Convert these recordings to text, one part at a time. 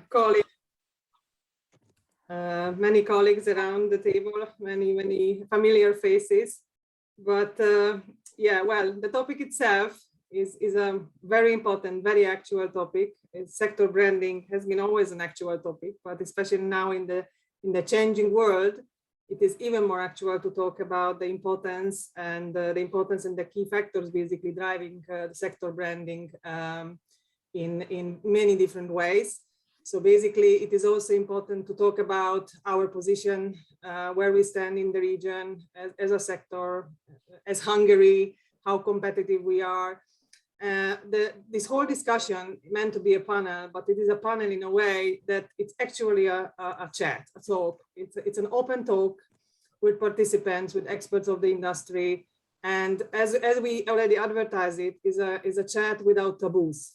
colleagues, many colleagues around the table, many familiar faces. But yeah, well, the topic itself is a very important, very actual topic. Sector branding has been always an actual topic, but especially now in the changing world, it is even more actual to talk about the importance and the key factors basically driving the sector branding in many different ways. So basically, it is also important to talk about our position, where we stand in the region as a sector, as Hungary, how competitive we are. This whole discussion meant to be a panel, but it is a panel in a way that it's actually a chat, a talk. It's an open talk with participants, with experts of the industry. And as we already advertise it, is a chat without taboos.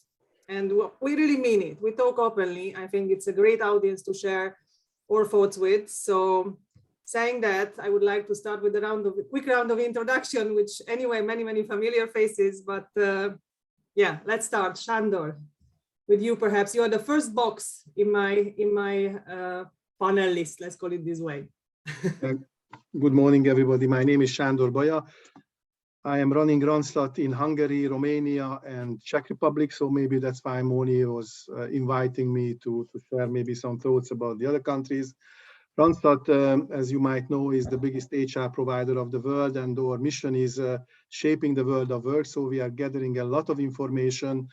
And we really mean it. We talk openly. I think it's a great audience to share our thoughts with. So saying that, I would like to start with a quick round of introduction, which anyway, many familiar faces, but yeah, let's start. Sándor, with you perhaps. You are the first box in my panel list, let's call it this way. Good morning, everybody. My name is Sándor Baja. I am running Randstad in Hungary, Romania, and Czech Republic. So maybe that's why Moni was inviting me to share maybe some thoughts about the other countries. Randstad, as you might know, is the biggest HR provider of the world, and our mission is shaping the world of work. So we are gathering a lot of information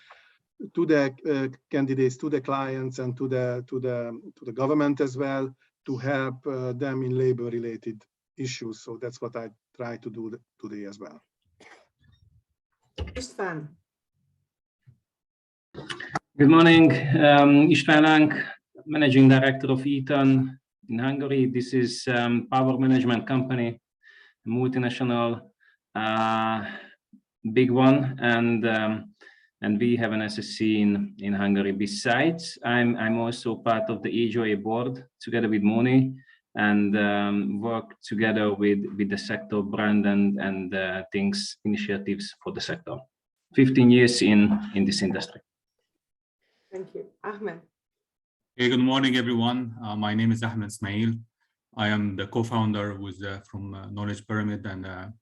to the candidates, to the clients, and to the government as well, to help them in labor-related issues. So that's what I try to do today as well. István. Good morning, István Láng, Managing Director of Eaton in Hungary. This is power management company, a multinational, big one, and we have an SSC in Hungary. Besides, I'm also part of the HOA board together with Moni, and work together with the sector brand and things, initiatives for the sector. 15 years in this industry. Thank you. Ahmed. Hey, good morning, everyone. My name is Ahmed Ismail. I am the co-founder from Knowledge Pyramid, and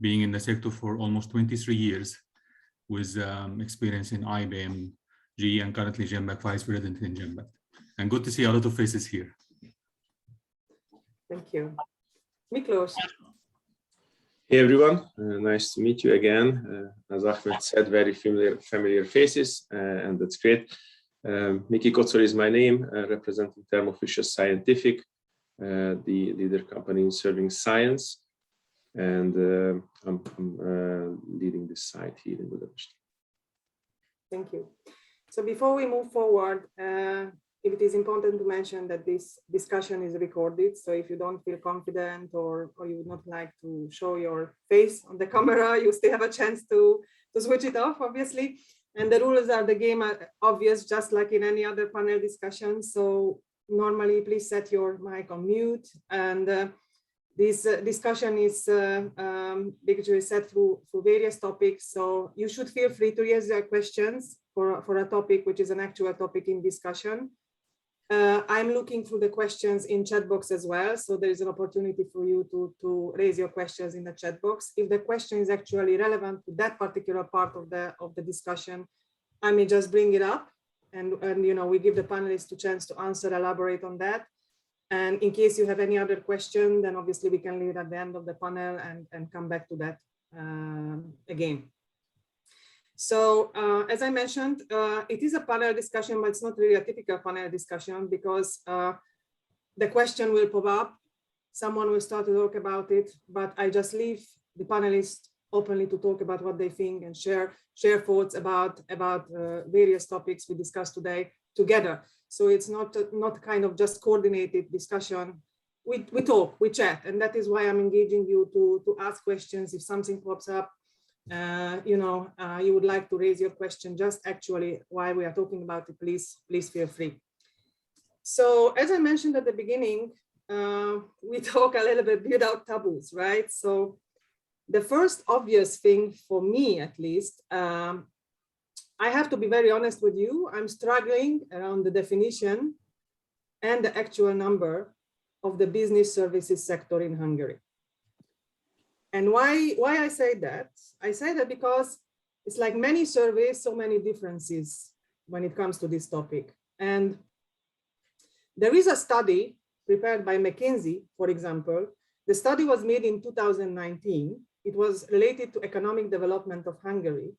being in the sector for almost 23 years with experience in IBM, GE, and currently Genback Vice President in Genback. And good to see a lot of faces here. Thank you. Miklos. Hey everyone, nice to meet you again. As Ahmed said, very familiar faces, and that's great. Miki Kotsor is my name, representing Thermo Fisher Scientific, the leader company in serving science, and I'm leading this site here in Budapest. Thank you. So before we move forward, it is important to mention that this discussion is recorded. So if you don't feel confident or you would not like to show your face on the camera, you still have a chance to switch it off, obviously. And the rules of the game are obvious, just like in any other panel discussion. So normally, please set your mic on mute. And this discussion is basically set through various topics. So you should feel free to raise your questions for a topic which is an actual topic in discussion. I'm looking through the questions in chat box as well. So there is an opportunity for you to raise your questions in the chat box. If the question is actually relevant to that particular part of the discussion, I may just bring it up and you know, we give the panelists a chance to answer, elaborate on that. And in case you have any other question, then obviously we can leave it at the end of the panel and come back to that again. So as I mentioned, it is a panel discussion, but it's not really a typical panel discussion because the question will pop up, someone will start to talk about it, but I just leave the panelists openly to talk about what they think and share thoughts about various topics we discussed today together. So it's not kind of just coordinated discussion. We talk, we chat, and that is why I'm engaging you to ask questions if something pops up. You know, you would like to raise your question just actually while we are talking about it, please feel free. So as I mentioned at the beginning, we talk a little bit without taboos, right? So the first obvious thing for me, at least, I have to be very honest with you, I'm struggling around the definition and the actual number of the business services sector in Hungary. And why I say that? I say that because it's like many surveys, so many differences when it comes to this topic. And there is a study prepared by McKinsey, for example. The study was made in 2019. It was related to economic development of Hungary.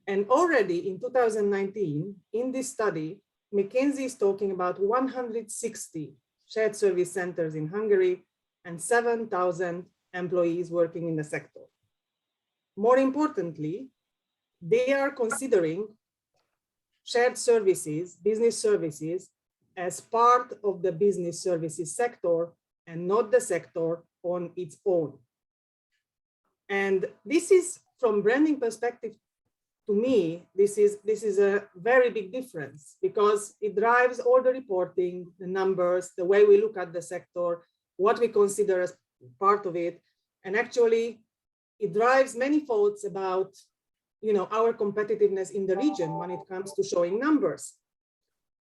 And already in 2019, in this study, McKinsey is talking about 160 shared service centers in Hungary and 7,000 employees working in the sector. More importantly, they are considering shared services, business services, as part of the business services sector and not the sector on its own. And this is, from branding perspective, to me, this is a very big difference because it drives all the reporting, the numbers, the way we look at the sector, what we consider as part of it. And actually, it drives many thoughts about, you know, our competitiveness in the region when it comes to showing numbers.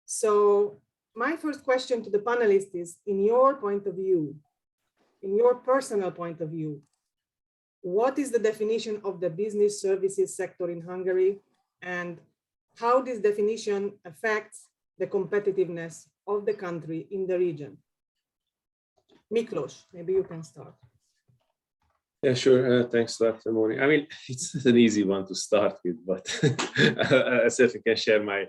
So my first question to the panelists is, in your point of view, in your personal point of view, what is the definition of the business services sector in Hungary and how this definition affects the competitiveness of the country in the region? Miklos, maybe you can start. Yeah, sure. Thanks a lot, Moni. I mean, it's an easy one to start with, but I certainly can share my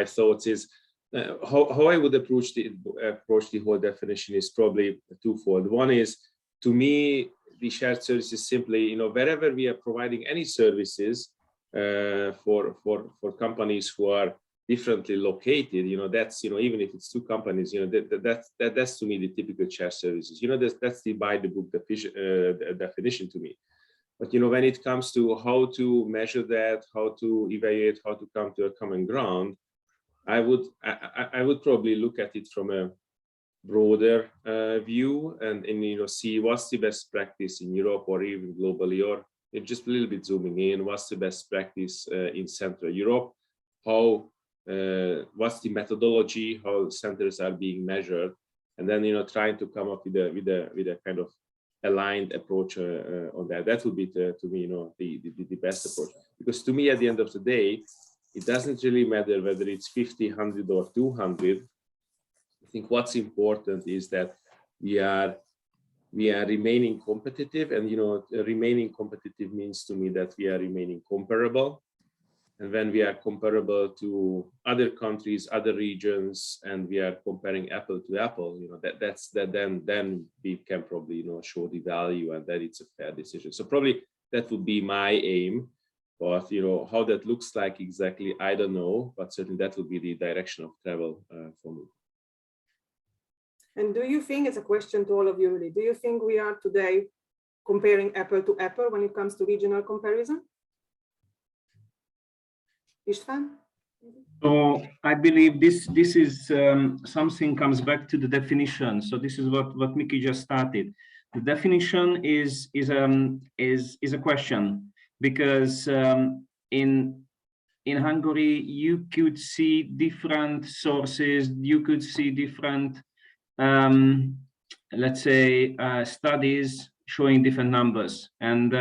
thoughts. Is how I would approach the whole definition is probably twofold. One is, to me, the shared service is simply, you know, wherever we are providing any services for companies who are differently located, you know, that's, you know, even if it's two companies, you know, that's to me the typical shared services. You know, that's the by the book definition to me. But, you know, when it comes to how to measure that, how to evaluate, how to come to a common ground, I would probably look at it from a broader view and you know, see what's the best practice in Europe or even globally, or just a little bit zooming in, what's the best practice in Central Europe, how what's the methodology, how centers are being measured, and then, you know, trying to come up with a kind of aligned approach on that. That would be to me, you know, the best approach, because to me, at the end of the day, it doesn't really matter whether it's 50, 100 or 200. I think what's important is that we are remaining competitive, and, you know, remaining competitive means to me that we are remaining comparable. And when we are comparable to other countries, other regions, and we are comparing apple to apple, you know, then we can probably, you know, show the value, and that it's a fair decision. So probably that would be my aim. But, you know, how that looks like exactly, I don't know, but certainly that would be the direction of travel for me. And do you think, it's a question to all of you really, do you think we are today comparing apple to apple when it comes to regional comparison? István? So I believe this is something comes back to the definition. So this is what Miki just started. The definition is a question, because in Hungary you could see different sources, you could see different let's say studies showing different numbers, and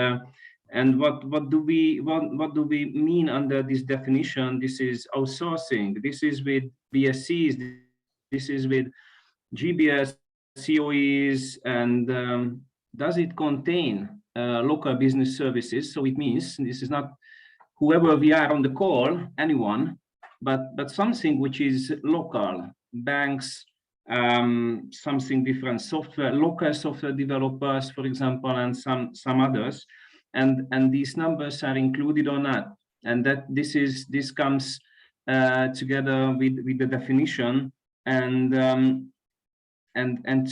what do we mean under this definition? This is outsourcing. This is with BSCs. This is with GBS, COEs, and does it contain local business services? So it means this is not whoever we are on the call, anyone, but something which is local, banks, something different, software, local software developers, for example, and some others. And these numbers are included or not, and that this comes together with the definition, and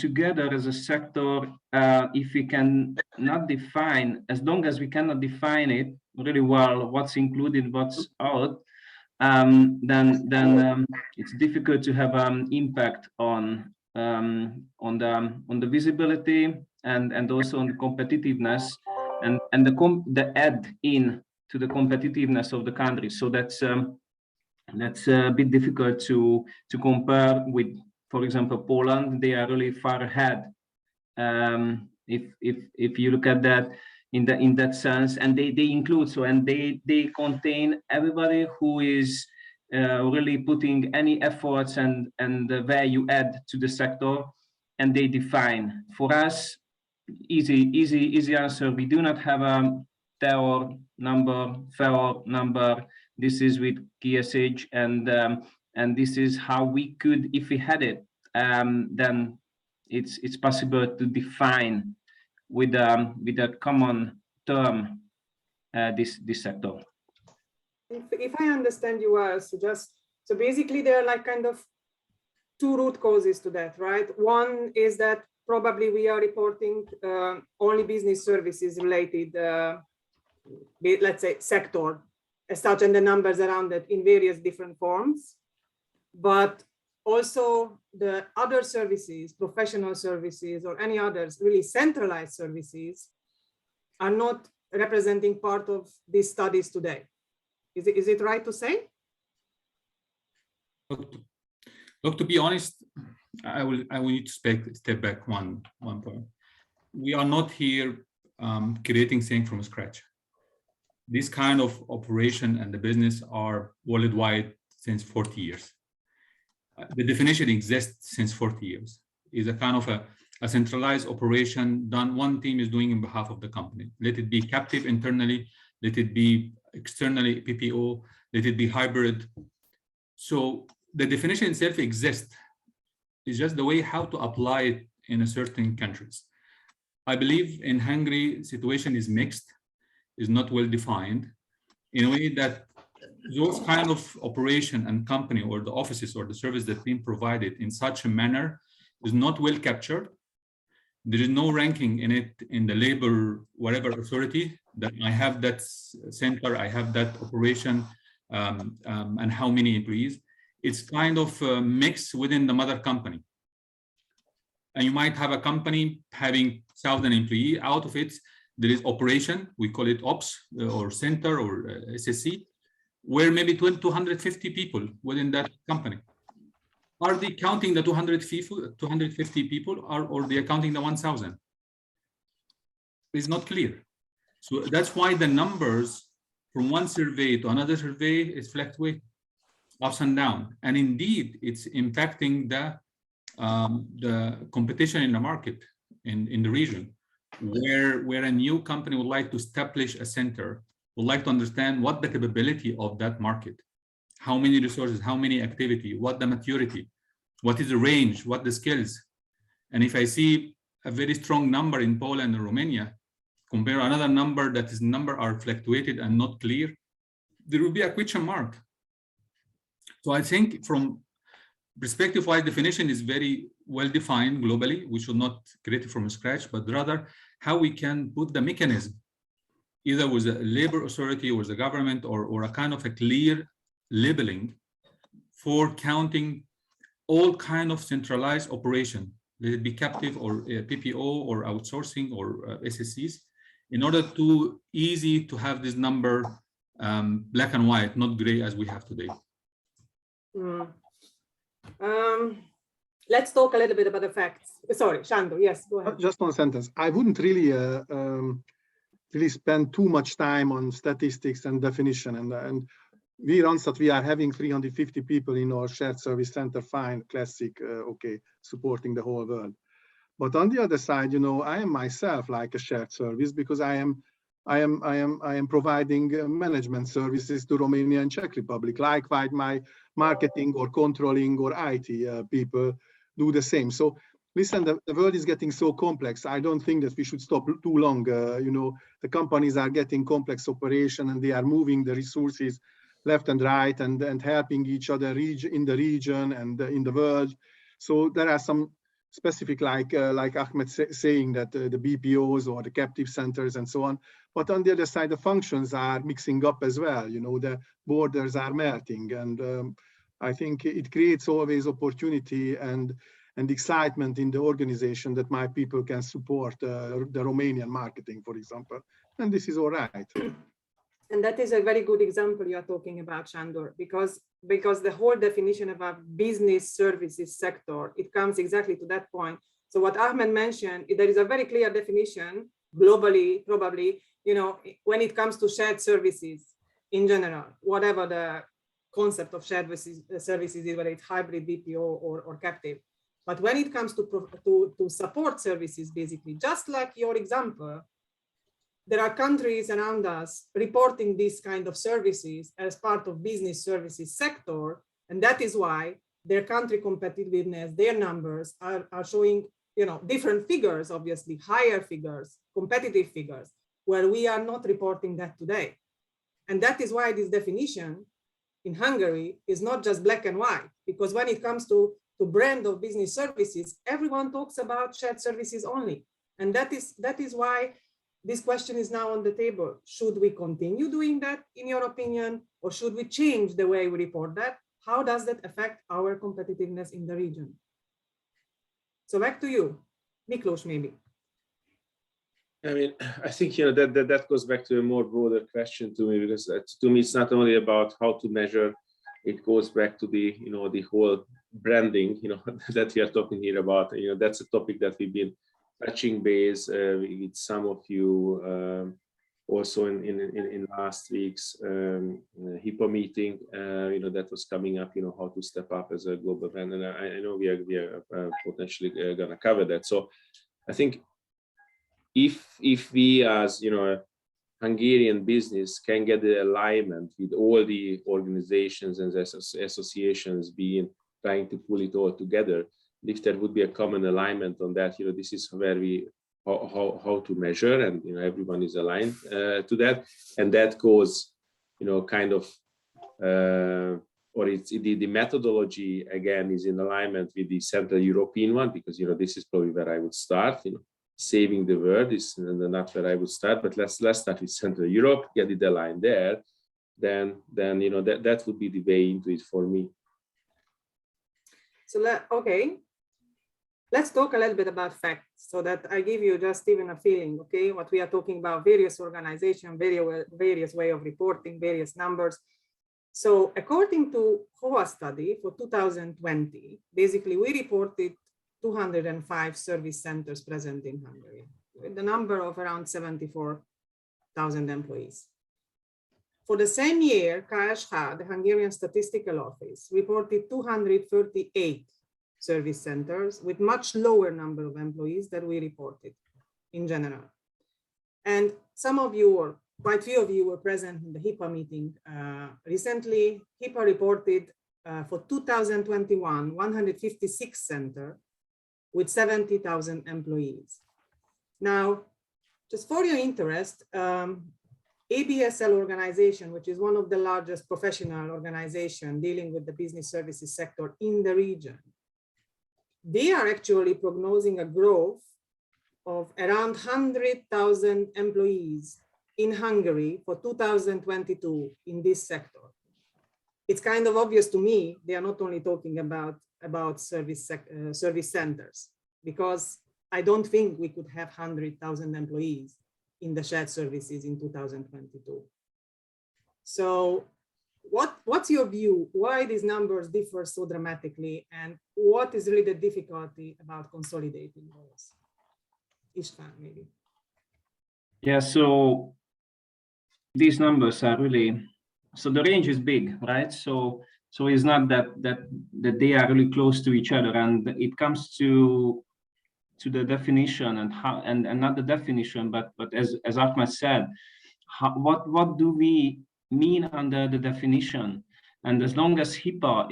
together as a sector, if we can not define, as long as we cannot define it really well, what's included, what's out, then it's difficult to have impact on the visibility and also on the competitiveness. And the add in to the competitiveness of the country. So that's a bit difficult to compare with, for example, Poland. They are really far ahead. If you look at that in that sense, and they include, so, and they contain everybody who is really putting any efforts and the value add to the sector, and they define. For us, easy answer. We do not have a terror number, fair number. This is with KSH, and this is how we could, if we had it, then it's possible to define with a common term this sector. If I understand you well, so basically there are like kind of two root causes to that, right? One is that probably we are reporting only business services related, let's say, sector as such, and the numbers around it in various different forms. But also the other services, professional services or any others, really centralized services, are not representing part of these studies today. Is it right to say? Look, to be honest, I will need to step back one point. We are not here creating things from scratch. This kind of operation and the business are worldwide since 40 years. The definition exists since 40 years. Is a kind of a centralized operation done, one team is doing in behalf of the company. Let it be captive internally, let it be externally PPO, let it be hybrid. So the definition itself exists. It's just the way how to apply it in a certain countries. I believe in Hungary, situation is mixed, is not well defined, in a way that those kind of operation and company or the offices or the service that's being provided in such a manner is not well captured. There is no ranking in it in the labor, whatever authority, that I have that center, I have that operation, and how many employees. It's kind of mixed within the mother company. And you might have a company having 1,000 employees. Out of it, there is operation, we call it ops or center or SSC, where maybe 250 people within that company. Are they counting the 250 people or they are counting the 1,000? It's not clear. So that's why the numbers from one survey to another survey is fluctuating, ups and down. And indeed, it's impacting the competition in the market, in the region, where a new company would like to establish a center, would like to understand what the capability of that market, how many resources, how many activity, what the maturity, what is the range, what the skills. And if I see a very strong number in Poland and Romania, compare another number that is number are fluctuated and not clear, there will be a question mark. So I think from perspective-wise, definition is very well defined globally. We should not create it from scratch, but rather how we can put the mechanism, either with a labor authority or with the government, or a kind of a clear labeling for counting all kind of centralized operation, let it be captive or PPO or outsourcing or SSCs, in order to easy to have this number black and white, not gray as we have today. Let's talk a little bit about the facts. Sorry, Shandor, yes, go ahead. Just one sentence. I wouldn't really really spend too much time on statistics and definition. And we Randstad, we are having 350 people in our shared service center, fine, classic, okay, supporting the whole world. But on the other side, you know, I am myself like a shared service, because I am providing management services to Romania and Czech Republic. Likewise, my marketing or controlling or IT people do the same. So listen, the world is getting so complex. I don't think that we should stop too long. You know, the companies are getting complex operation and they are moving the resources left and right and helping each other in the region and in the world. So there are some specific, like Ahmed saying that the BPOs or the captive centers and so on. But on the other side, the functions are mixing up as well. You know, the borders are melting, and I think it creates always opportunity and excitement in the organization that my people can support the Romanian marketing, for example. And this is all right. And that is a very good example you are talking about, Shandor, because the whole definition of a business services sector, it comes exactly to that point. So what Ahmed mentioned, there is a very clear definition globally, probably, you know, when it comes to shared services in general, whatever the concept of shared services is, whether it's hybrid, BPO, or captive. But when it comes to support services, basically, just like your example, there are countries around us reporting this kind of services as part of business services sector. And that is why their country competitiveness, their numbers are showing, you know, different figures, obviously, higher figures, competitive figures, where we are not reporting that today. And that is why this definition in Hungary is not just black and white, because when it comes to brand of business services, everyone talks about shared services only. And that is why this question is now on the table. Should we continue doing that, in your opinion, or should we change the way we report that? How does that affect our competitiveness in the region? So back to you, Miklós, maybe. I mean, I think, you know, that goes back to a more broader question to me, because to me, it's not only about how to measure, it goes back to the, you know, the whole branding, you know, that we are talking here about. You know, that's a topic that we've been touching base with some of you also in last week's HIPAA meeting, you know, that was coming up, you know, how to step up as a global brand. And I know we are potentially going to cover that. So I think if we, as, you know, a Hungarian business, can get the alignment with all the organizations and associations trying to pull it all together, if there would be a common alignment on that, you know, this is where we how to measure, and, you know, everyone is aligned to that, and that goes, you know, kind of or it's the methodology again is in alignment with the Central European one, because, you know, this is probably where I would start. You know, saving the world is not where I would start, but let's start with Central Europe, get it aligned there, then you know, that would be the way into it for me. So okay, let's talk a little bit about facts, so that I give you just even a feeling, okay, what we are talking about: various organizations, various way of reporting, various numbers. So according to HOA study for 2020, basically we reported 205 service centers present in Hungary, with the number of around 74,000 employees. For the same year, KSH, the Hungarian Statistical Office, reported 238 service centers with much lower number of employees than we reported in general. And some of you, or quite few of you, were present in the HIPAA meeting recently. HIPAA reported for 2021, 156 centers with 70,000 employees. Now, just for your interest, ABSL organization, which is one of the largest professional organizations dealing with the business services sector in the region, they are actually prognosing a growth of around 100,000 employees in Hungary for 2022 in this sector. It's kind of obvious to me they are not only talking about service centers, because I don't think we could have 100,000 employees in the shared services in 2022. So what's your view? Why these numbers differ so dramatically, and what is really the difficulty about consolidating those? István, maybe. Yeah, so these numbers are really, so the range is big, right? So it's not that they are really close to each other, and it comes to the definition and how, and not the definition, but as Ahmed said, what do we mean under the definition? And as long as HIPAA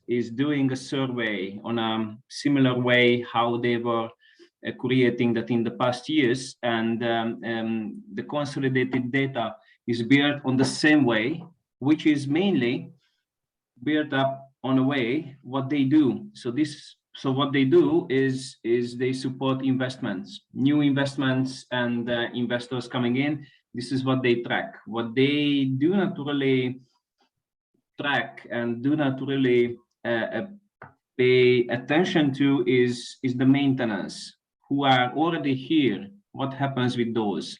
is doing a survey on a similar way how they were creating that in the past years, and the consolidated data is built on the same way, which is mainly built up on a way what they do. So what they do is they support investments, new investments, and investors coming in. This is what they track. What they do not really track and do not really pay attention to is the maintenance, who are already here. What happens with those?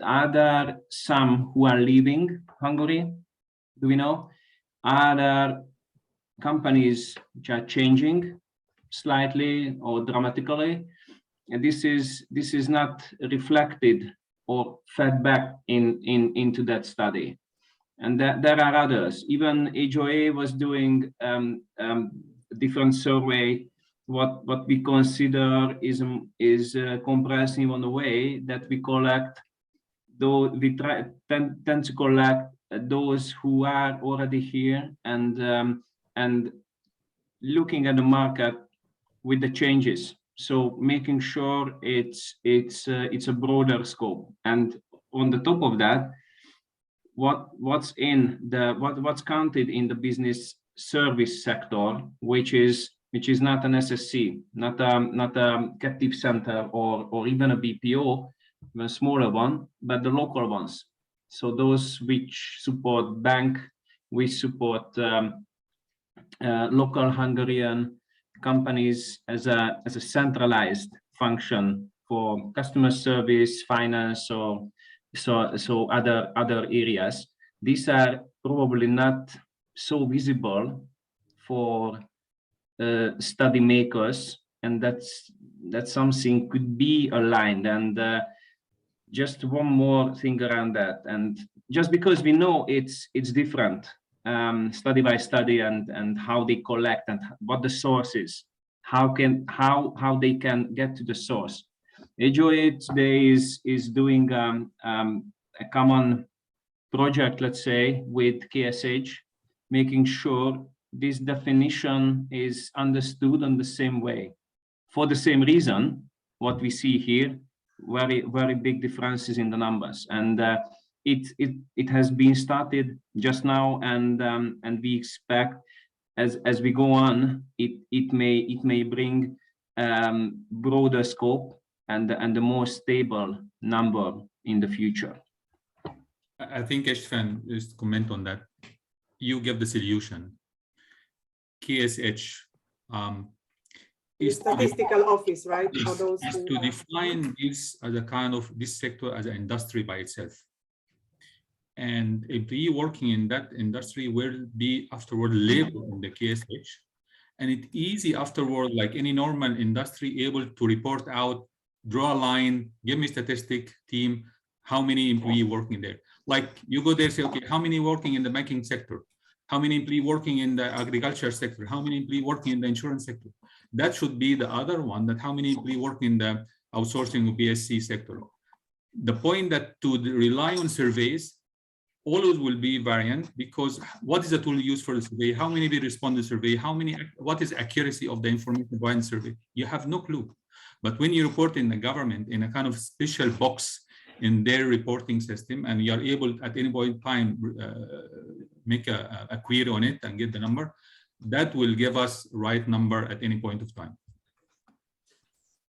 Are there some who are leaving Hungary? Do we know? Are there companies which are changing slightly or dramatically? And this is not reflected or fed back into that study. And there are others. Even HOA was doing different survey. What we consider is comprehensive on the way that we collect. Though we tend to collect those who are already here and looking at the market with the changes. So making sure it's a broader scope. And on the top of that, what's counted in the business service sector, which is not an SSC, not a captive center or even a BPO, even smaller one, but the local ones. So those which support bank, we support local Hungarian companies as a centralized function for customer service, finance, or so other areas. These are probably not so visible for study makers, and that's something could be aligned. And just one more thing around that, and just because we know it's different study by study and how they collect and what the source is, how they can get to the source. HOA today is doing a common project, let's say, with KSH, making sure this definition is understood in the same way. For the same reason, what we see here, very big differences in the numbers, and it has been started just now, and we expect as we go on, it may bring broader scope and a more stable number in the future. I think Istvan, just to comment on that, you give the solution. KSH is statistical office, right? For those is to define this as a kind of this sector as an industry by itself. And employee working in that industry will be afterward labeled in the KSH. And it's easy afterward, like any normal industry, able to report out, draw a line, give me statistic team, how many employee working there. Like you go there, say, okay, how many working in the banking sector? How many employee working in the agriculture sector? How many employee working in the insurance sector? That should be the other one, that how many employee working in the outsourcing or BSC sector. The point that to rely on surveys always will be variant, because what is the tool used for the survey? How many people respond to the survey? What is accuracy of the information behind the survey? You have no clue. But when you report in the government in a kind of special box in their reporting system, and you are able at any point in time make a query on it and get the number, that will give us right number at any point of time.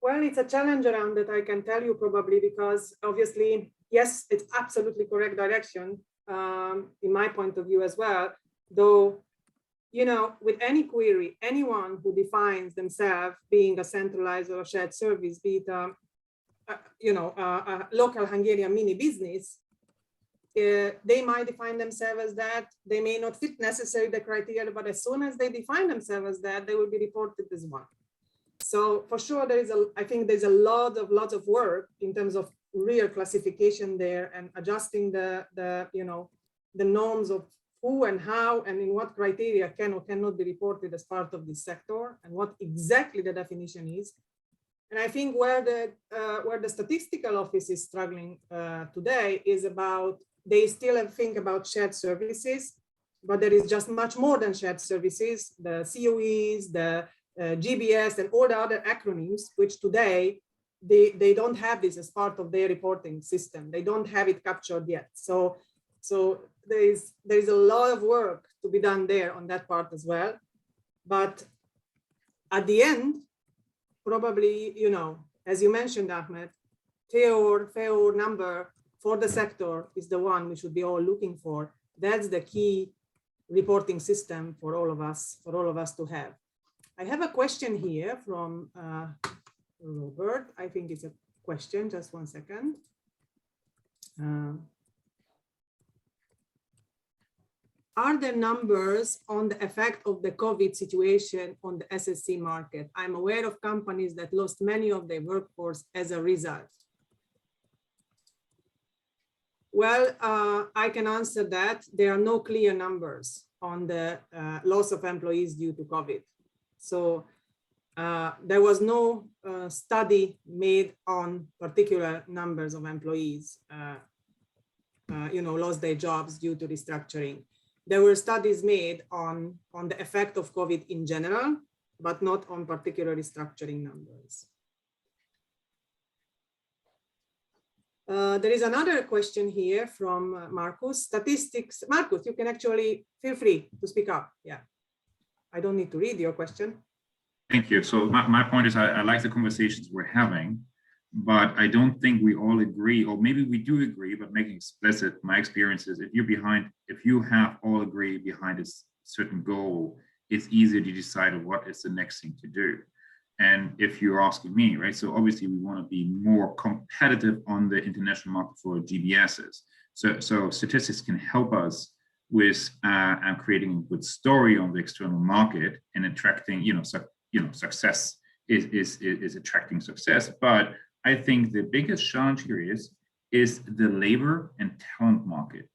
Well, it's a challenge around that, I can tell you, probably, because obviously, yes, it's absolutely correct direction in my point of view as well, though, you know, with any query, anyone who defines themselves being a centralized or a shared service, be it a local Hungarian mini business, they might define themselves as that. They may not fit necessarily the criteria, but as soon as they define themselves as that, they will be reported as one. So for sure, I think there's a lot of work in terms of real classification there and adjusting the norms of who and how and in what criteria can or cannot be reported as part of this sector and what exactly the definition is. And I think where the statistical office is struggling today is about, they still think about shared services, but there is just much more than shared services, the COEs, the GBS and all the other acronyms, which today they don't have this as part of their reporting system. They don't have it captured yet. So there is a lot of work to be done there on that part as well. But at the end, probably, you know, as you mentioned, Ahmed, FEOR number for the sector is the one we should be all looking for. That's the key reporting system for all of us to have. I have a question here from Robert. I think it's a question, just one second. Are there numbers on the effect of the COVID situation on the SSC market? I'm aware of companies that lost many of their workforce as a result. Well, I can answer that. There are no clear numbers on the loss of employees due to COVID. So there was no study made on particular numbers of employees, lost their jobs due to restructuring. There were studies made on the effect of COVID in general, but not on particular restructuring numbers. There is another question here from Marcus. Statistics, Marcus, you can actually feel free to speak up. Yeah, I don't need to read your question. Thank you. So my point is I like the conversations we're having, but I don't think we all agree, or maybe we do agree, but making explicit my experience is if you have all agree behind a certain goal, it's easier to decide what is the next thing to do. And if you're asking me, right, so obviously we want to be more competitive on the international market for GBSs. So statistics can help us with creating a good story on the external market and attracting, success is attracting success. But I think the biggest challenge here is the labor and talent market.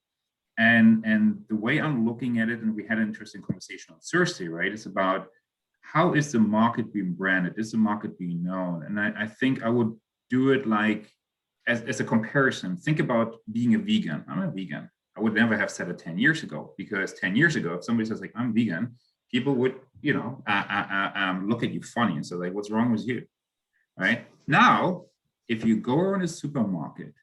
And the way I'm looking at it, and we had an interesting conversation on Thursday, right? It's about how is the market being branded? Is the market being known? And I think I would do it like as a comparison. Think about being a vegan. I'm a vegan. I would never have said it 10 years ago, because 10 years ago, if somebody says like, I'm vegan, people would, look at you funny and say like, what's wrong with you, right? Now, if you go in a supermarket,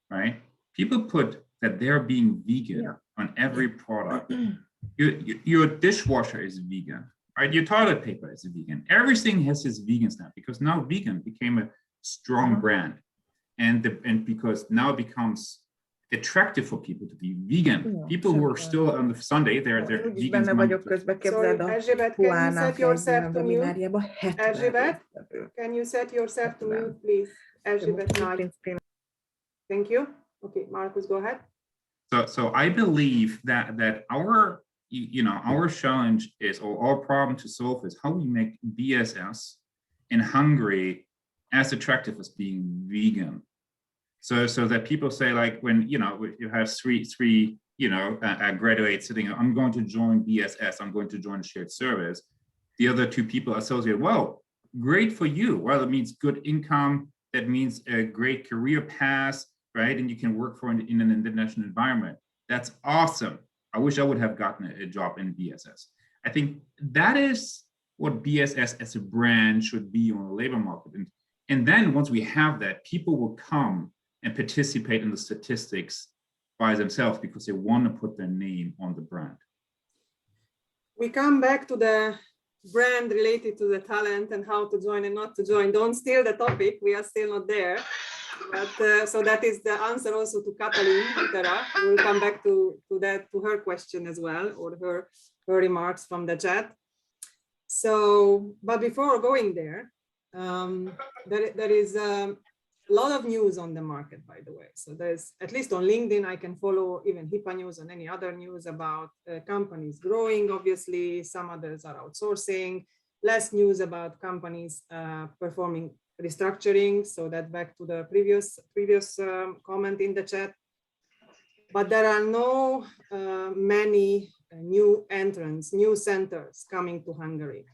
right, people put that they're being vegan on every product. Your dishwasher is vegan, right? Your toilet paper is vegan. Everything has this vegan stuff because now vegan became a strong brand, and because now it becomes attractive for people to be vegan. People who are still on the Sunday, they're vegan. Sorry, Erzsébet, can you set yourself to mute? Erzsébet, can you set yourself to mute, please? Erzsébet, thank you. Okay, Marcus, go ahead. So I believe that our our challenge is, or our problem to solve is how we make BSS in Hungary as attractive as being vegan. So that people say like when you have three graduates sitting, I'm going to join BSS, I'm going to join shared service. The other two people associate, well, great for you. Well, it means good income. That means a great career path, right? And you can work in an international environment. That's awesome. I wish I would have gotten a job in BSS. I think that is what BSS as a brand should be on the labor market. And then once we have that, people will come and participate in the statistics by themselves because they want to put their name on the brand. We come back to the brand related to the talent and how to join and not to join. Don't steal the topic, we are still not there. But so that is the answer also to Katalin Utera. We will come back to her question as well, or her remarks from the chat. So, but before going there, there is a lot of news on the market, by the way. So there's, at least on LinkedIn, I can follow even HIPAA news and any other news about companies growing, obviously. Some others are outsourcing. Less news about companies performing restructuring. So that back to the previous comment in the chat. But there are no many new entrants, new centers coming to Hungary.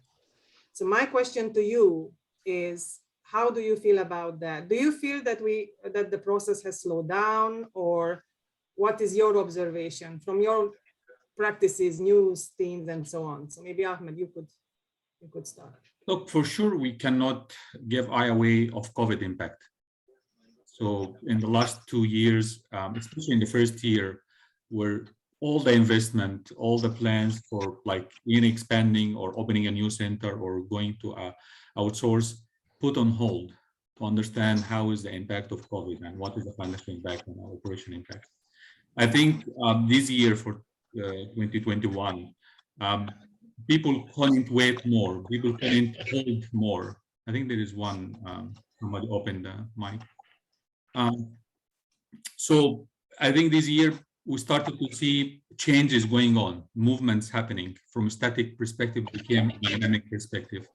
So my question to you is, how do you feel about that? Do you feel that the process has slowed down, or what is your observation from your practices, news teams, and so on? So maybe Ahmed, you could start. Look, for sure, we cannot give eye away of COVID impact. So in the last 2 years, especially in the first year, where all the investment, all the plans for like expanding or opening a new center or going to outsource, put on hold to understand how is the impact of COVID and what is the financial impact and our operation impact. I think this year for 2021, people couldn't wait more. People couldn't hold more. I think there is one, somebody opened the mic. So I think this year we started to see changes going on, movements happening from a static perspective became a dynamic perspective.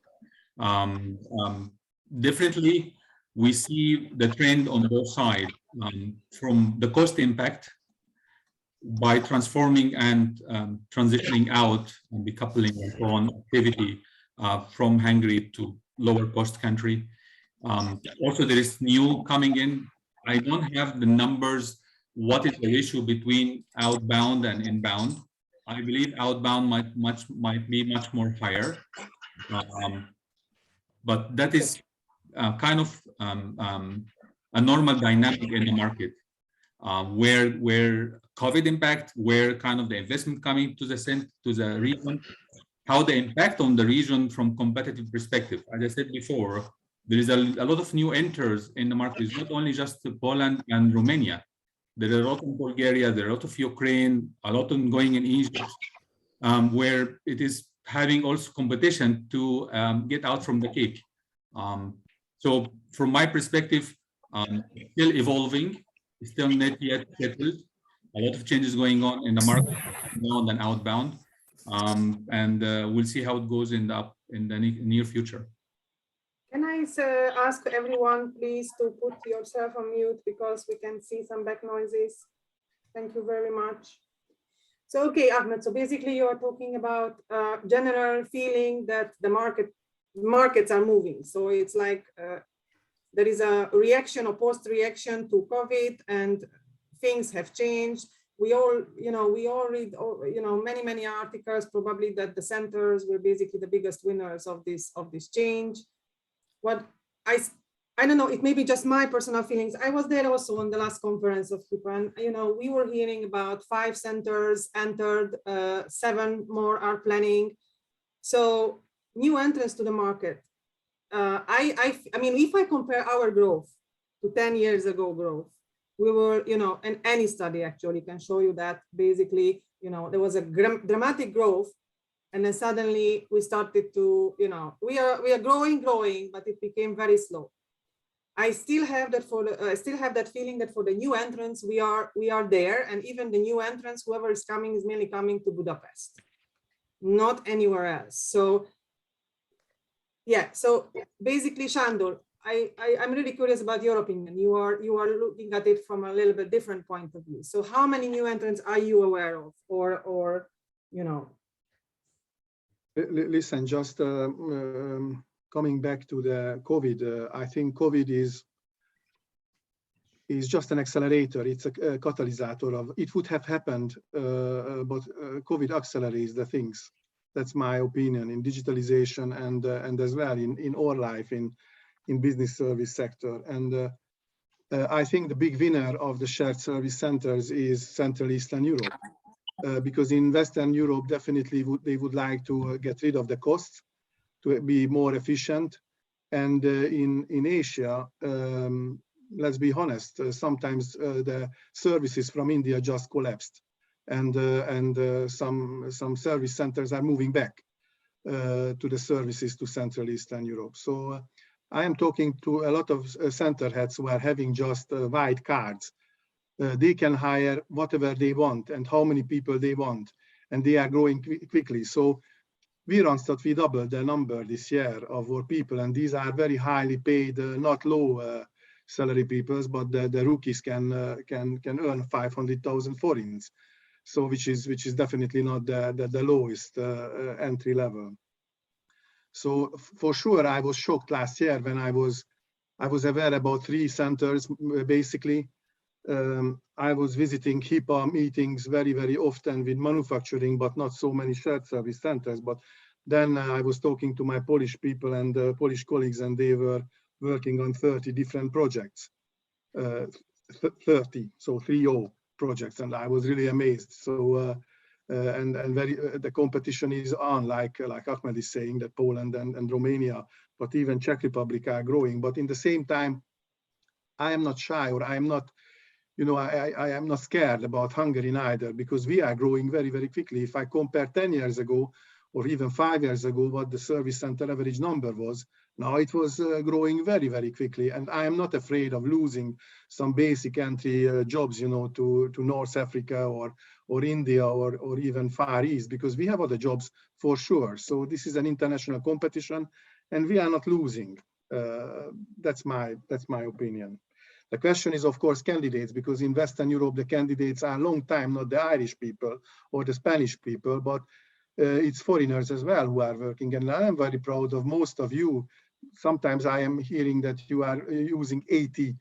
Differently, we see the trend on both sides from the cost impact by transforming and transitioning out and decoupling and so on activity from Hungary to lower cost country. Also, there is new coming in. I don't have the numbers. What is the ratio between outbound and inbound? I believe outbound might be much more higher, but that is kind of a normal dynamic in the market, where COVID impact, where kind of the investment coming to the region, how the impact on the region from competitive perspective. As I said before, there is a lot of new enters in the market. It's not only just Poland and Romania. There are a lot in Bulgaria, there are a lot of Ukraine, a lot ongoing in Egypt, where it is having also competition to get out from the cake. So from my perspective, still evolving, still not yet settled. A lot of changes going on in the market, inbound and outbound, and we'll see how it goes in the near future. Can I ask everyone, please, to put yourself on mute because we can see some back noises. Thank you very much. So, okay, Ahmed, so basically you're talking about general feeling that the markets are moving. So it's like there is a reaction or post-reaction to COVID and things have changed. We all read, many articles probably that the centers were basically the biggest winners of this change. What I don't know, it may be just my personal feelings. I was there also on the last conference of HOA, and we were hearing about 5 centers entered, 7 more are planning. So new entrants to the market. I mean, if I compare our growth to 10 years ago growth, we were, and any study actually can show you that basically, there was a dramatic growth. And then suddenly we started to, we are growing, but it became very slow. I still have that feeling that for the new entrants, we are there, and even the new entrants, whoever is coming is mainly coming to Budapest, not anywhere else. So yeah, so basically, Sándor, I'm really curious about your opinion. You are looking at it from a little bit different point of view. So how many new entrants are you aware of, or Listen, just coming back to the COVID, I think COVID is just an accelerator. It's a catalyst of it would have happened, but COVID accelerates the things. That's my opinion in digitalization and as well in all life in business service sector. And I think the big winner of the shared service centers is Central Eastern Europe. Because in Western Europe, definitely they would like to get rid of the costs to be more efficient. And in Asia, let's be honest, sometimes the services from India just collapsed, and some service centers are moving back to the services to Central Eastern Europe. So I am talking to a lot of center heads who are having just white cards. They can hire whatever they want and how many people they want, and they are growing quickly. So we doubled the number this year of our people, and these are very highly paid, not low salary people, but the rookies can earn 500,000 forints. So which is definitely not the lowest entry level. So for sure, I was shocked last year when I was aware about 3 centers basically. I was visiting HOA meetings very, very often with manufacturing, but not so many shared service centers. But then I was talking to my Polish people and Polish colleagues, and they were working on 30 different projects, 30, so 30 projects, and I was really amazed. So the competition is on, like Ahmed is saying, that Poland and Romania, but even Czech Republic are growing. But in the same time, I am not shy, or I am not. I am not scared about Hungary neither, because we are growing very, very quickly. If I compare 10 years ago or even 5 years ago, what the service center average number was. Now it was growing very, very quickly. And I am not afraid of losing some basic entry jobs, you know, to North Africa or India or even Far East, because we have other jobs for sure. So this is an international competition and we are not losing. That's my opinion. The question is, of course, candidates, because in Western Europe, the candidates are a long time, not the Irish people or the Spanish people, but it's foreigners as well who are working. And I am very proud of most of you. Sometimes I am hearing that you are using 80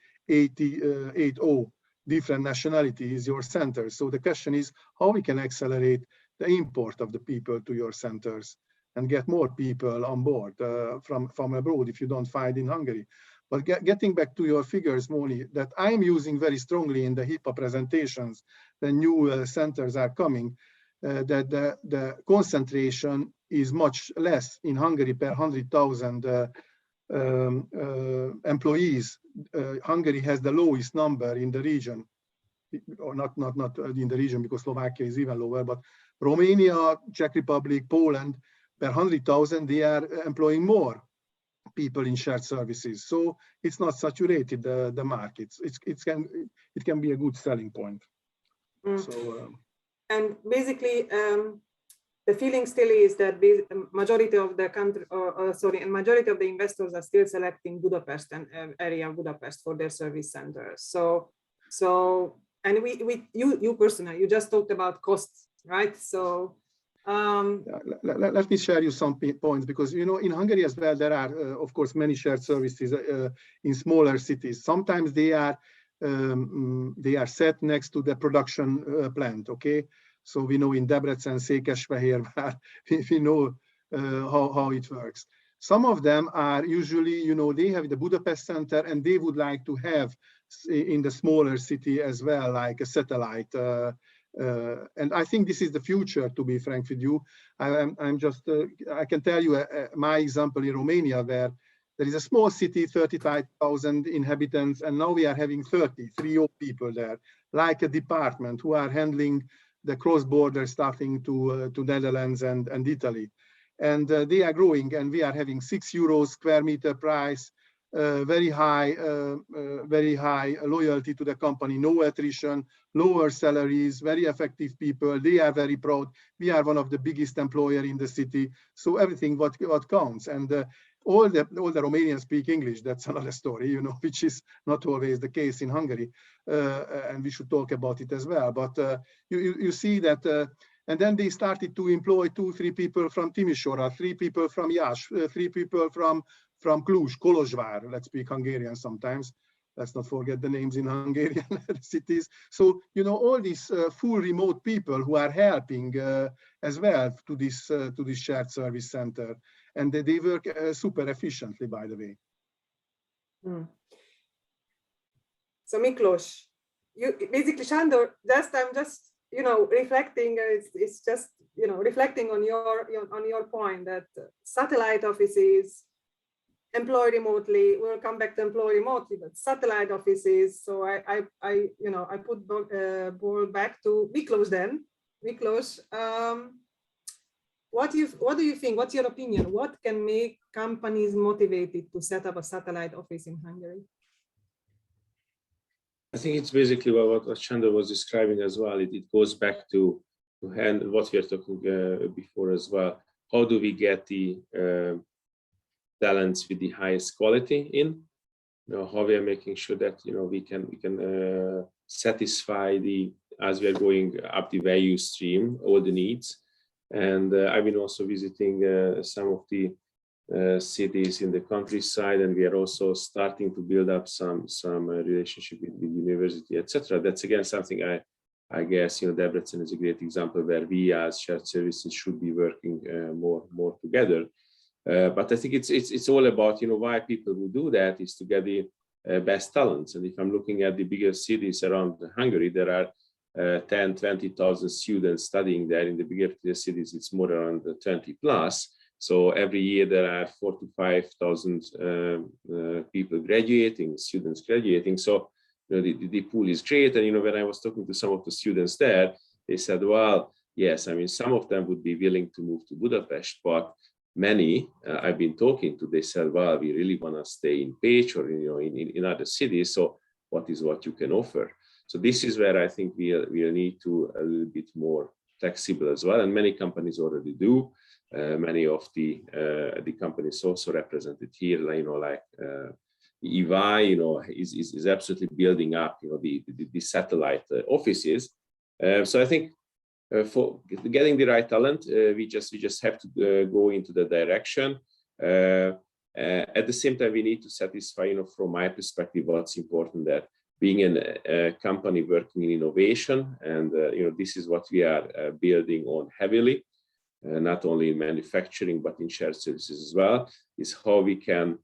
different nationalities, your centers. So the question is how we can accelerate the import of the people to your centers and get more people on board from abroad if you don't find in Hungary. But getting back to your figures, Moni, that I'm using very strongly in the HIPAA presentations, the new centers are coming, that the concentration is much less in Hungary per 100,000 employees. Hungary has the lowest number in the region, or not in the region because Slovakia is even lower, but Romania, Czech Republic, Poland, per 100,000, they are employing more people in shared services. So it's not saturated, the market. It can be a good selling point. So, and basically, the feeling still is that the majority of the country, majority of the investors are still selecting Budapest and area of Budapest for their service centers. So, and you personally, you just talked about costs, right? So, let me share you some points, because you know in Hungary as well there are of course many shared services in smaller cities. Sometimes they are set next to the production plant. Okay, so we know in Debrecen, Székesfehér, we know how it works. Some of them are usually, you know, they have the Budapest center and they would like to have in the smaller city as well, like a satellite. And I think this is the future, to be frank with you. I can tell you my example in Romania, where there is a small city, 35,000 inhabitants, and now we are having 30 people there, like a department who are handling the cross-border staffing to Netherlands and Italy. And they are growing, and we are having €6 square meter price, very high loyalty to the company, no attrition, lower salaries, very effective people. They are very proud. We are one of the biggest employer in the city. So everything what counts. And all the Romanians speak English. That's another story, you know, which is not always the case in Hungary. And we should talk about it as well. But you see that, and then they started to employ 2-3 people from Timisoara, 3 people from Iași, 3 people from Cluj, Kolozsvár. Let's speak Hungarian sometimes. Let's not forget the names in Hungarian cities. So, you know, all these full remote people who are helping as well to this shared service center. And they work super efficiently, by the way. So Miklós, you basically, Sándor, I'm just, you know, reflecting, it's just, you know, reflecting on your point that satellite offices employ remotely. We'll come back to employ remotely, but satellite offices. So I put ball back to Miklós then. Miklós, what do you think? What's your opinion? What can make companies motivated to set up a satellite office in Hungary? I think it's basically what Sándor was describing as well. It goes back to what we are talking before as well. How do we get the talents with the highest quality in? You know, how we are making sure that, you know, we can satisfy as we are going up the value stream, all the needs. And I've been also visiting some of the cities in the countryside, and we are also starting to build up some relationship with university, etc. That's again something I guess, you know, Debrecen is a great example where we as shared services should be working more together. But I think it's all about, you know, why people will do that is to get the best talents. And if I'm looking at the bigger cities around Hungary, there are 10-20,000 students studying there. In the bigger cities, it's more around 20 plus. So every year there are 4,000 to 5,000 people graduating, students graduating. So, you know, the pool is great. And, you know, when I was talking to some of the students there, they said, well, yes, I mean, some of them would be willing to move to Budapest, but many I've been talking to, they said, well, we really want to stay in Pécs or in other cities. So what is what you can offer? So this is where I think we'll need to a little bit more flexible as well. And many companies already do. Many of the companies also represented here, like EY, is absolutely building up, the satellite offices. So I think for getting the right talent, we just have to go into the direction. At the same time, we need to satisfy, from my perspective, what's important, that being a company working in innovation, and this is what we are building on heavily, not only in manufacturing but in shared services as well, is how we can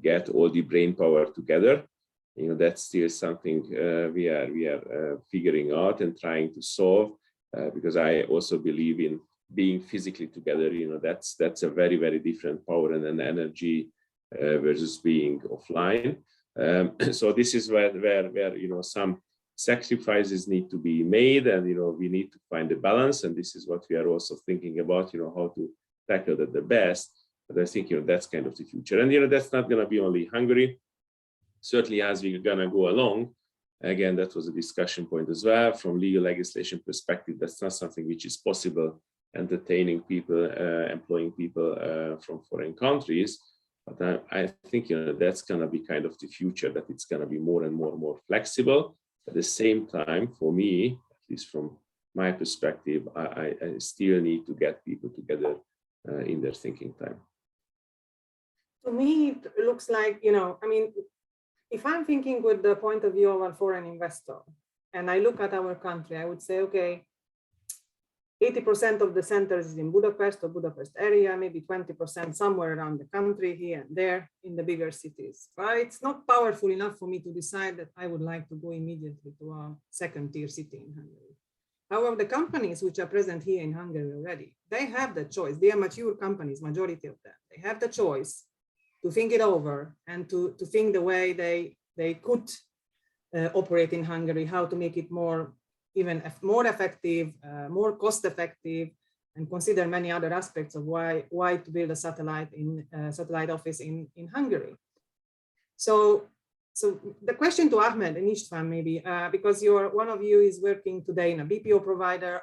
get all the brain power together. That's still something we are figuring out and trying to solve, because I also believe in being physically together. That's a very, very different power and an energy versus being offline. So this is where some sacrifices need to be made, and we need to find a balance. And this is what we are also thinking about, how to tackle that the best. But I think that's kind of the future. And that's not going to be only Hungary. Certainly, as we're going to go along, again, that was a discussion point as well. From legal legislation perspective, that's not something which is possible, entertaining people, employing people from foreign countries. But I think that's going to be kind of the future, that it's going to be more and more flexible. At the same time, for me, at least from my perspective, I still need to get people together in their thinking time. To me, it looks like, I mean, if I'm thinking with the point of view of a foreign investor, and I look at our country, I would say, okay, 80% of the centers is in Budapest or Budapest area, maybe 20% somewhere around the country, here and there in the bigger cities. But it's not powerful enough for me to decide that I would like to go immediately to a second-tier city in Hungary. However, the companies which are present here in Hungary already, they have the choice. They are mature companies, majority of them. They have the choice to think it over and to think the way they could operate in Hungary, how to make it even more effective, more cost effective, and consider many other aspects of why to build a satellite office in Hungary. So the question to Ahmed and István, maybe, because one of you is working today in a BPO provider,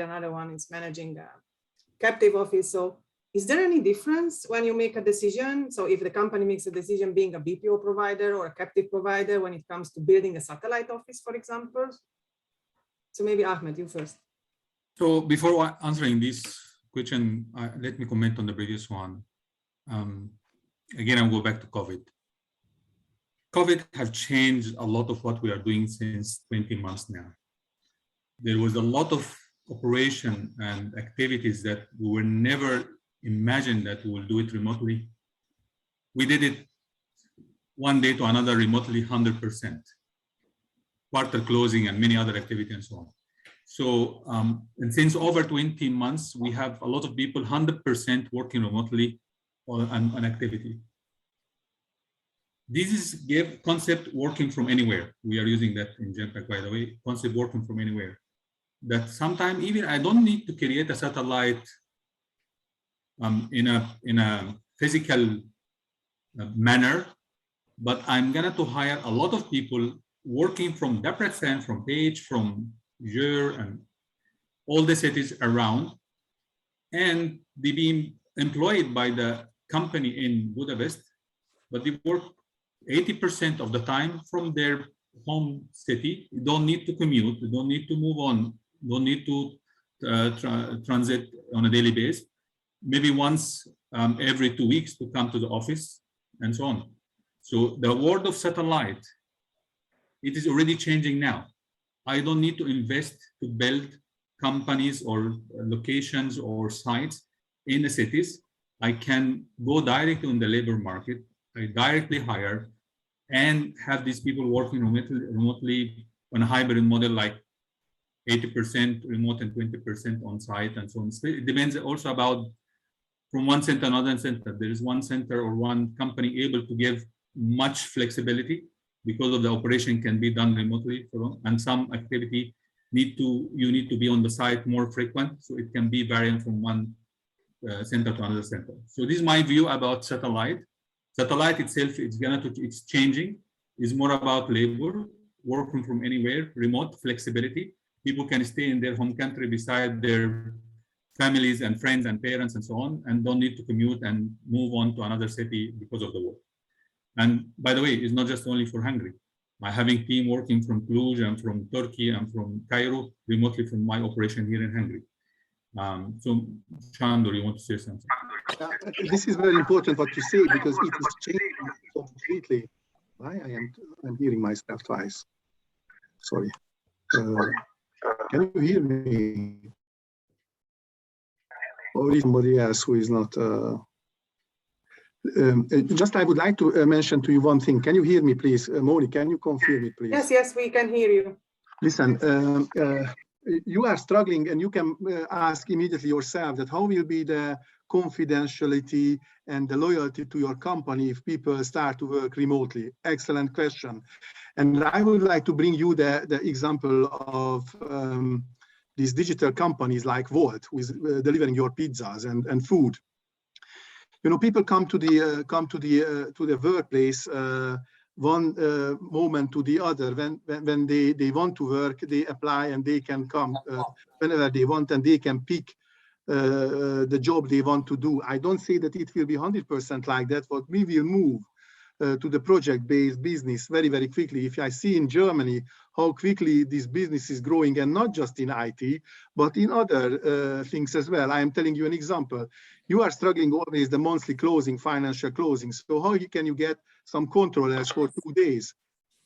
another one is managing a captive office. So is there any difference when you make a decision? So if the company makes a decision being a BPO provider or a captive provider when it comes to building a satellite office, for example? So maybe Ahmed, you first. So before answering this question, let me comment on the previous one. Again, I'll go back to COVID. COVID has changed a lot of what we are doing since 20 months now. There was a lot of operation and activities that we were never imagined that we will do it remotely. We did it one day to another remotely, 100%. Quarter closing and many other activities and so on. So, and since over 20 months, we have a lot of people 100% working remotely on activity. This is give concept working from anywhere. We are using that in Genpact, by the way, concept working from anywhere. That sometimes even I don't need to create a satellite in a physical manner, but I'm gonna to hire a lot of people working from Debrecen, from Pécs, from Győr, and all the cities around, and they being employed by the company in Budapest, but they work 80% of the time from their home city. You don't need to commute, you don't need to move on, don't need to transit on a daily basis, maybe once every 2 weeks to come to the office and so on. So the world of satellite, it is already changing now. I don't need to invest to build companies or locations or sites in the cities. I can go directly on the labor market. I directly hire and have these people working remotely on a hybrid model, like 80% remote and 20% on site and so on. So it depends also about from one center to another center. There is one center or one company able to give much flexibility because of the operation can be done remotely, and some activity you need to be on the site more frequent, so it can be variant from one center to another center. So this is my view about satellite. Satellite itself, it's changing. It's more about labor, working from anywhere, remote flexibility. People can stay in their home country beside their families and friends and parents and so on, and don't need to commute and move on to another city because of the war. And by the way, it's not just only for Hungary. By having team working from Cluj and from Turkey and from Cairo remotely from my operation here in Hungary. So, Shandor, you want to say something? This is very important what you say, because it is changing completely. Why I'm hearing myself twice. Sorry. Can you hear me? Or somebody else who is not? Just I would like to mention to you one thing. Can you hear me, please? Moni, can you confirm it, please? Yes, yes, we can hear you. Listen, you are struggling, and you can ask immediately yourself that how will be the confidentiality and the loyalty to your company if people start to work remotely? Excellent question. And I would like to bring you the example of these digital companies like Volt, who is delivering your pizzas and food. You know, people come to the workplace one moment to the other. When they want to work, they apply and they can come whenever they want, and they can pick the job they want to do. I don't say that it will be 100% like that, but we will move to the project-based business very, very quickly. If I see in Germany how quickly this business is growing, and not just in IT, but in other things as well. I am telling you an example. You are struggling always the monthly closing, financial closing. So how can you get some controllers for 2 days?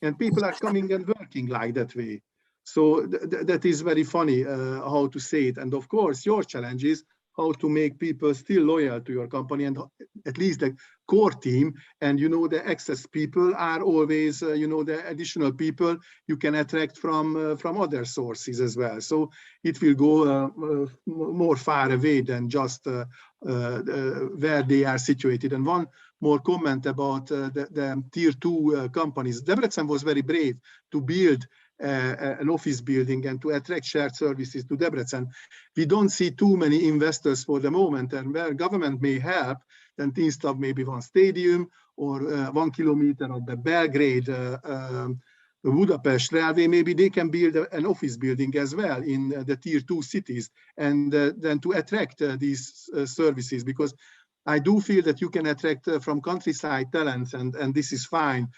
And people are coming and working like that way. So that is very funny how to say it. And of course, your challenge is how to make people still loyal to your company, and at least the core team. And you know, the excess people are always, you know, the additional people you can attract from other sources as well. So it will go more far away than just where they are situated. And one more comment about the tier 2 companies. Debrecen was very brave to build an office building and to attract shared services to Debrecen. We don't see too many investors for the moment, and where government may help, then instead of maybe one stadium or 1 kilometer of the Belgrade Budapest railway, maybe they can build an office building as well in the tier 2 cities, and then to attract these services, because I do feel that you can attract from countryside talents, and this is fine.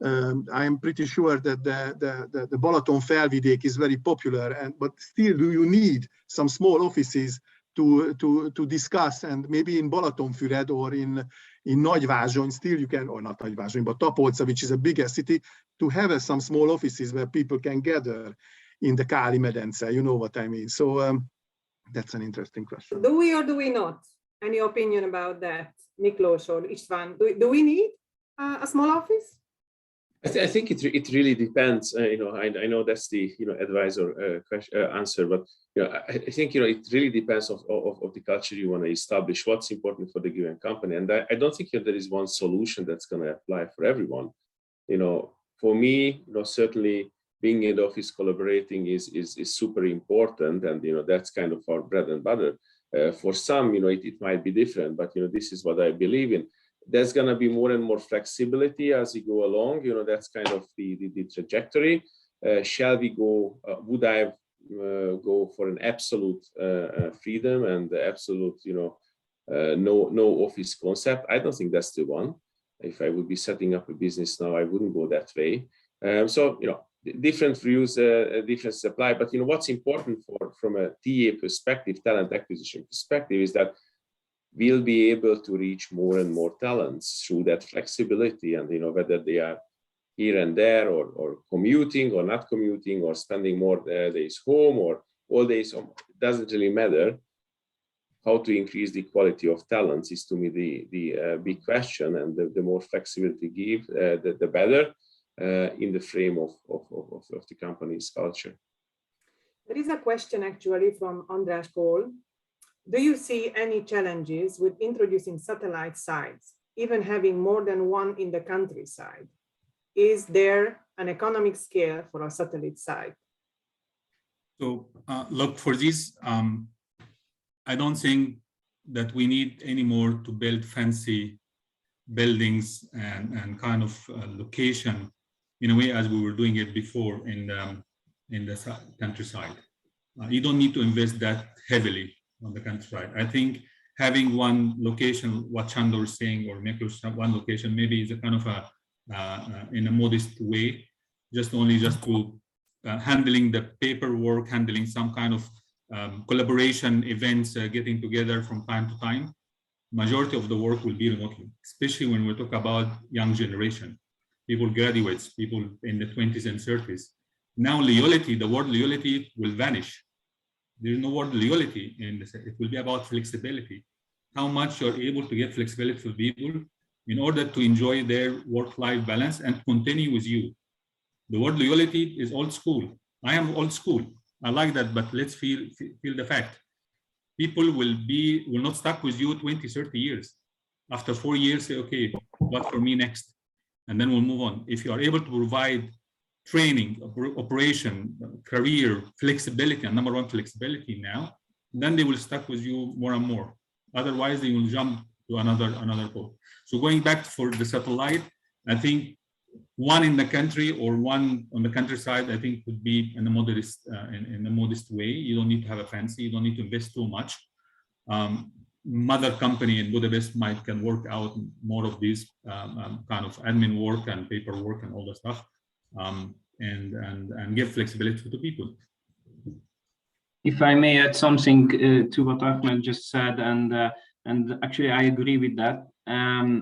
I am pretty sure that the Balaton-Felvidék is very popular, but still, do you need some small offices to discuss? And maybe in Balatonfüred or in Nagyvázsony, still you can, or not Nagyvázsony, but Tapolca, which is a bigger city, to have some small offices where people can gather in the Káli Medence. You know what I mean? So that's an interesting question. Do we or do we not? Any opinion about that, Miklós or István? Do we need a small office? I think it really depends. You know, I know that's the advisor answer, but I think it really depends of the culture you want to establish. What's important for the given company, and I don't think there is one solution that's going to apply for everyone. For me, certainly being in the office collaborating is super important, and that's kind of our bread and butter. For some, it might be different, but this is what I believe in. There's going to be more and more flexibility as we go along. That's kind of the trajectory. Shall we go? Would I go for an absolute freedom and the absolute, no office concept? I don't think that's the one. If I would be setting up a business now, I wouldn't go that way. So different views, different supply. But what's important from a TA perspective, talent acquisition perspective, is that we'll be able to reach more and more talents through that flexibility, and whether they are here and there, or commuting or not commuting, or spending more days home or all days home, it doesn't really matter. How to increase the quality of talents is, to me, the big question, and the more flexibility give, the better in the frame of the company's culture. There is a question actually from András Kohl. Do you see any challenges with introducing satellite sites, even having more than one in the countryside? Is there an economic scale for a satellite site? So look, for this, I don't think that we need anymore to build fancy buildings and kind of location in a way as we were doing it before in the countryside. You don't need to invest that heavily on the countryside. I think having one location, what Chandor is saying, or make one location, maybe is a kind of in a modest way, just to handling the paperwork, handling some kind of collaboration events, getting together from time to time. Majority of the work will be remotely, especially when we talk about young generation, people graduates, people in the 20s and 30s. Now loyalty, the word loyalty will vanish. There is no word loyalty in this. It will be about flexibility. How much you're able to get flexibility for people in order to enjoy their work-life balance and continue with you. The word loyalty is old school. I am old school. I like that, but let's feel the fact. People will not stuck with you 20, 30 years. After 4 years, say, okay, what for me next? And then we'll move on. If you are able to provide training, operation, career, flexibility, and number one, flexibility now, then they will stuck with you more and more. Otherwise, they will jump to another pole. So going back for the satellite, I think one in the country or one on the countryside, I think would be in a modest way. You don't need to have a fancy, you don't need to invest too much. Mother company in Budapest can work out more of these kind of admin work and paperwork and all that stuff, and give flexibility to people. If I may add something to what Ahmed just said, and actually I agree with that,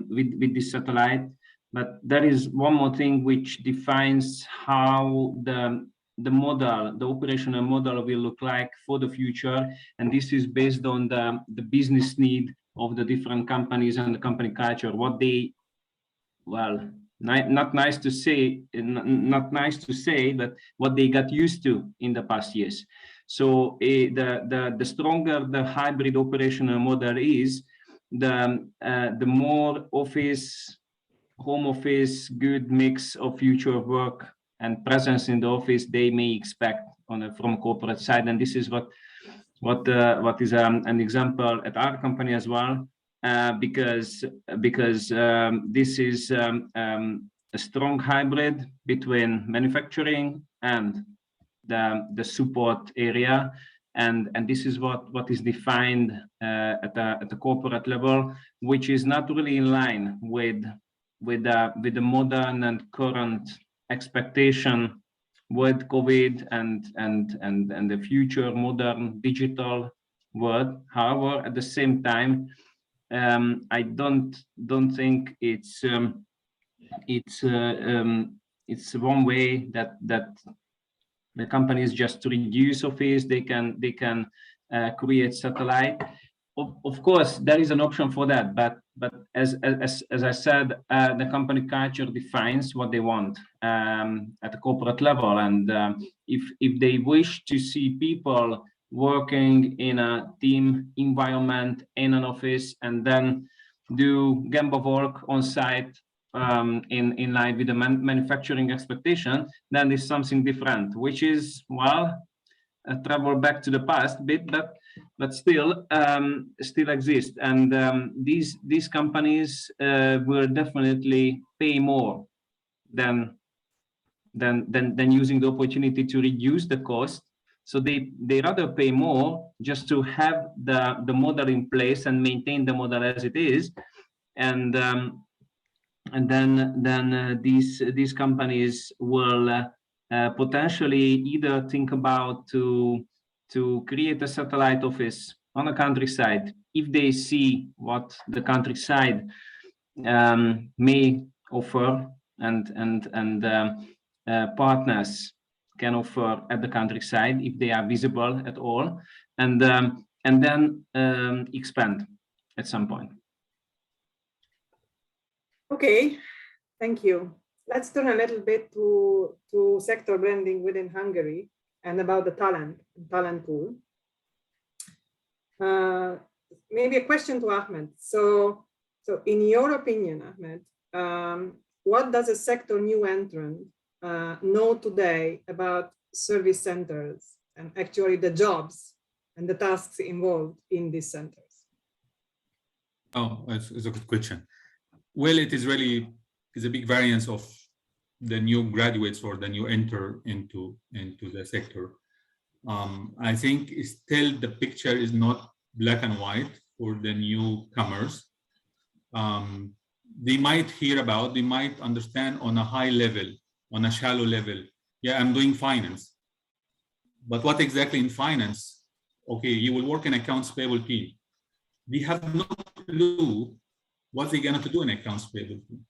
with this satellite. But there is one more thing which defines how the model, the operational model will look like for the future. And this is based on the business need of the different companies and the company culture, what they, well, not nice to say, but what they got used to in the past years. So the stronger the hybrid operational model is, the more home office, good mix of future work and presence in the office they may expect from corporate side. And this is what is an example at our company as well, because this is a strong hybrid between manufacturing and the support area. And this is what is defined at the corporate level, which is not really in line with the modern and current expectation with COVID and the future modern digital world. However, at the same time, I don't think it's one way that the companies just to reduce office, they can create satellite. Of course, there is an option for that, but as I said, the company culture defines what they want at the corporate level, and if they wish to see people working in a team environment in an office and then do Gemba work on site in line with the manufacturing expectation, then it's something different, which is, well, travel back to the past bit, but still exist. And these companies will definitely pay more than using the opportunity to reduce the cost. So they rather pay more just to have the model in place and maintain the model as it is, and then these companies will potentially either think about to create a satellite office on the countryside if they see what the countryside may offer and partners can offer at the countryside if they are visible at all, and then expand at some point. Okay, thank you. Let's turn a little bit to sector branding within Hungary and about the talent pool. Maybe a question to Ahmed. So in your opinion, Ahmed, what does a sector new entrant know today about service centers and actually the jobs and the tasks involved in these centers? Oh, it's a good question. Well, it is really a big variance of the new graduates or the new enter into the sector. I think still the picture is not black and white for the newcomers. They might hear about, they might understand on a high level, on a shallow level. Yeah, I'm doing finance. But what exactly in finance? Okay, you will work in accounts payable team. They have no clue what they're going to do in accounts payable team.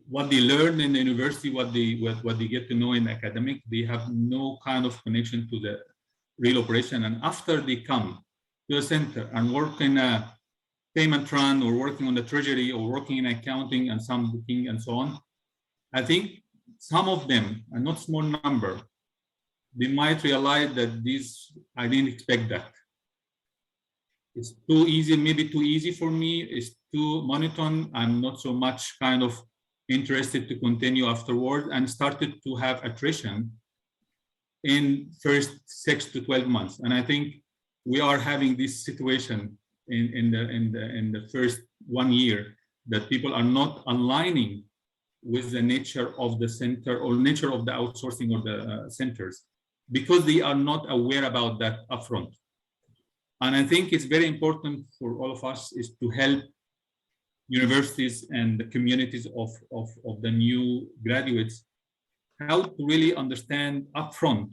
What they learn in the university, what they get to know in academic, they have no kind of connection to the real operation. And after they come to a center and work in a payment run or working on the treasury or working in accounting and some booking and so on, I think some of them, a not small number, they might realize that this, I didn't expect that. It's too easy, maybe too easy for me. It's too monotone. I'm not so much kind of interested to continue afterward, and started to have attrition in first 6 to 12 months. And I think we are having this situation in the first 1 year, that people are not aligning with the nature of the center or nature of the outsourcing or the centers, because they are not aware about that upfront. And I think it's very important for all of us is to help universities and the communities of the new graduates how to really understand upfront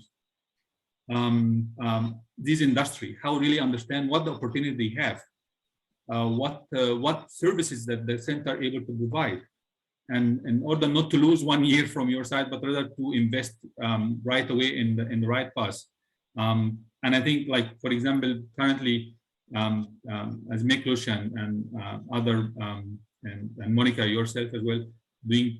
this industry, how really understand what the opportunity they have, what services that the center are able to provide, and in order not to lose 1 year from your side, but rather to invest right away in the right path. And I think, like, for example, currently, as Miklos and other, and Monica, yourself as well, doing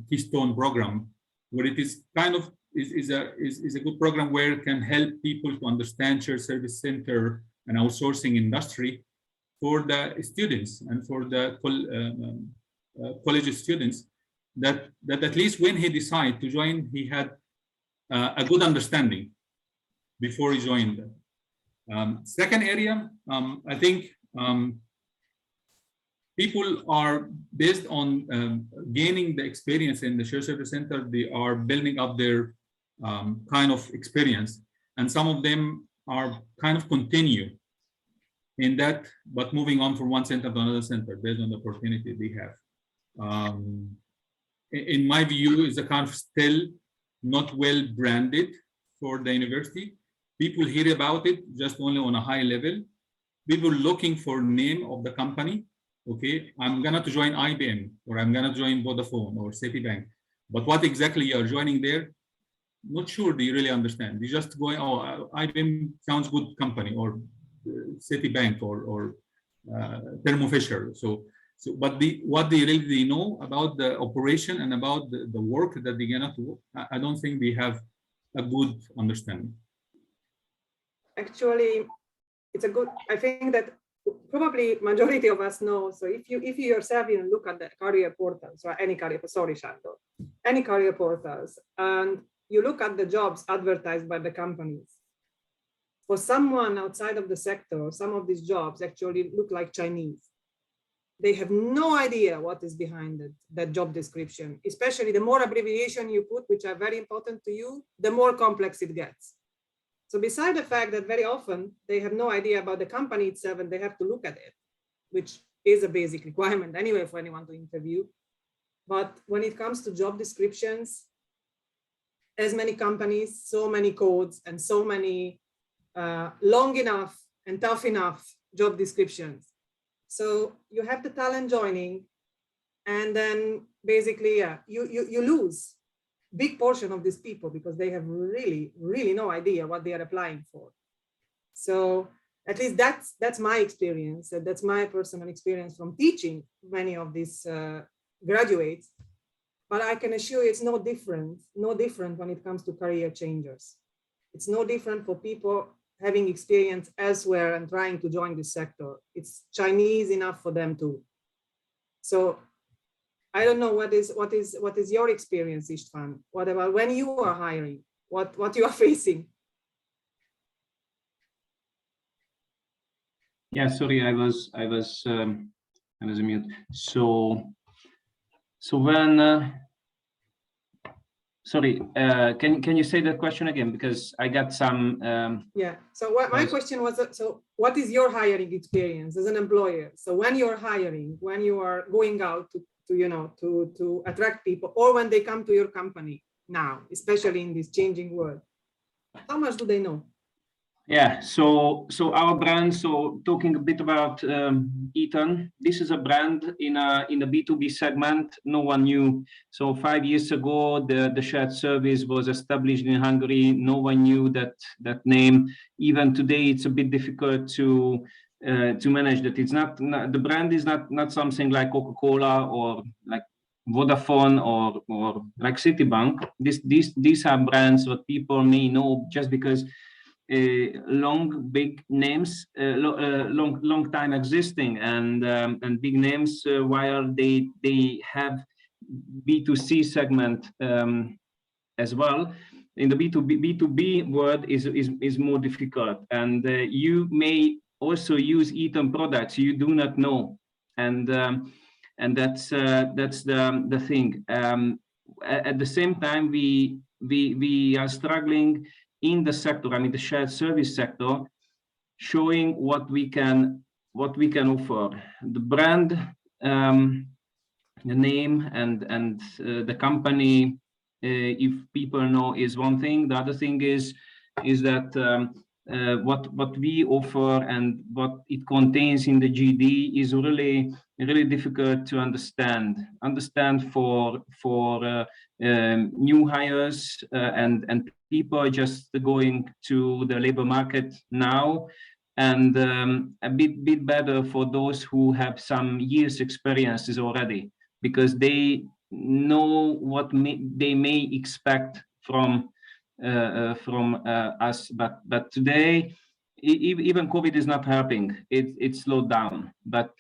Keystone program, where it is kind of is a good program where it can help people to understand shared service center and outsourcing industry for the students and for the college students, that at least when he decided to join, he had a good understanding before he joined. Second area, I think people are, based on gaining the experience in the shared service center, they are building up their kind of experience, and some of them are kind of continue in that, but moving on from one center to another center based on the opportunity they have. In my view, is a kind of still not well branded for the university. People hear about it just only on a high level. People looking for name of the company. Okay, I'm gonna to join IBM, or I'm gonna join Vodafone or Citibank, but what exactly you are joining there? Not sure they really understand. They just going, oh, IBM sounds good company, or Citibank, or Thermo Fisher. So, but what they really know about the operation and about the work that they're gonna do, I don't think they have a good understanding. Actually, it's a good, I think that probably majority of us know. So if you yourself even look at the career portals, or any career, sorry, Shandor, any career portals, and you look at the jobs advertised by the companies, for someone outside of the sector, some of these jobs actually look like Chinese. They have no idea what is behind it, that job description, especially the more abbreviation you put, which are very important to you, the more complex it gets. So beside the fact that very often they have no idea about the company itself and they have to look at it, which is a basic requirement anyway for anyone to interview. But when it comes to job descriptions, as many companies, so many codes, and so many long enough and tough enough job descriptions. So you have the talent joining, and then basically, you lose big portion of these people because they have really, really no idea what they are applying for. So at least that's my experience. That's my personal experience from teaching many of these graduates. But I can assure you it's no different when it comes to career changers. It's no different for people having experience elsewhere and trying to join this sector. It's Chinese enough for them too. So I don't know what is your experience, István? What about when you are hiring? What you are facing? Yeah, sorry, I was on mute. So when sorry, can you say that question again, because I got some yeah. So what my question was, so what is your hiring experience as an employer? So when you're hiring, when you are going out to attract people, or when they come to your company now, especially in this changing world, how much do they know? Yeah, so our brand, so talking a bit about Eaton, this is a brand in a B2B segment no one knew. So 5 years ago, the shared service was established in Hungary. No one knew that name. Even today, it's a bit difficult to manage that. It's not the brand is not something like Coca-Cola or like Vodafone or like Citibank. These are brands that people may know just because long big names, long time existing, and big names while they have B2C segment as well. In the B2B world is more difficult, and you may also use Eaton products you do not know, and that's the thing. At the same time, we are struggling in the sector, I mean the shared service sector, showing what we can offer. The brand, the name, and the company, if people know, is one thing. The other thing is that what we offer and what it contains in the GD is really difficult to understand for new hires and people just going to the labor market now, and a bit better for those who have some years experiences already, because they know what they may expect from us. But today, even COVID is not helping. It slowed down. But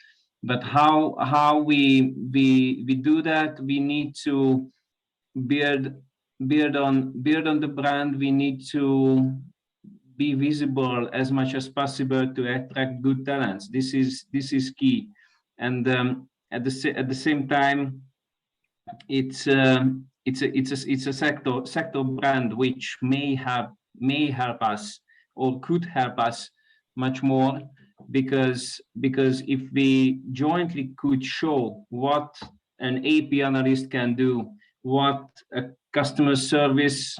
how we do that? We need to build on the brand. We need to be visible as much as possible to attract good talents. This is key, and at the same time, it's a sector brand which may help us or could help us much more, because if we jointly could show what an AP analyst can do, what a customer service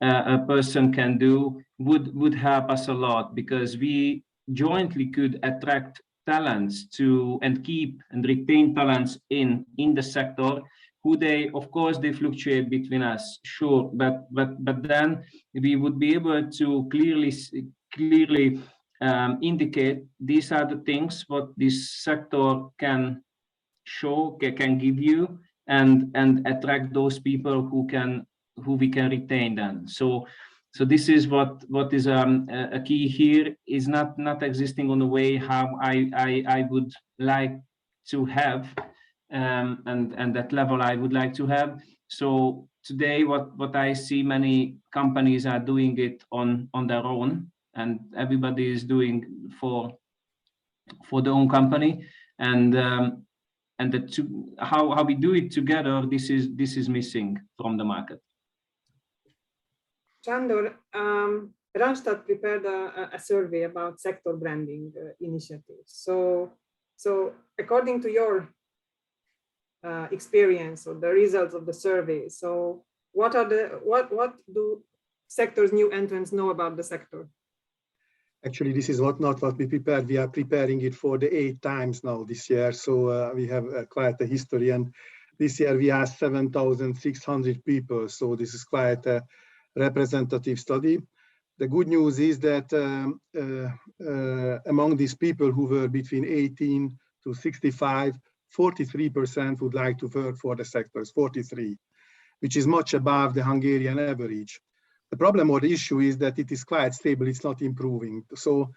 a person can do, would help us a lot, because we jointly could attract talents to and keep and retain talents in the sector, who they, of course, they fluctuate between us, sure, but then we would be able to clearly indicate these are the things what this sector can show, can give you, and attract those people who we can retain then. So this is what is a key here, is not existing on the way how I would like to have, and that level I would like to have. So today what I see, many companies are doing it on their own, and everybody is doing for their own company, and how we do it together, this is missing from the market. Sándor, Randstad prepared a survey about sector branding initiatives. So according to your experience or the results of the survey, so what do sector's new entrants know about the sector? Actually, this is not what we prepared. We are preparing it for the 8th times now this year. So we have quite a history. And this year we asked 7,600 people. So this is quite a representative study. The good news is that among these people who were between 18 to 65, 43% would like to work for the sectors, 43, which is much above the Hungarian average. The problem or the issue is that it is quite stable, it's not improving. So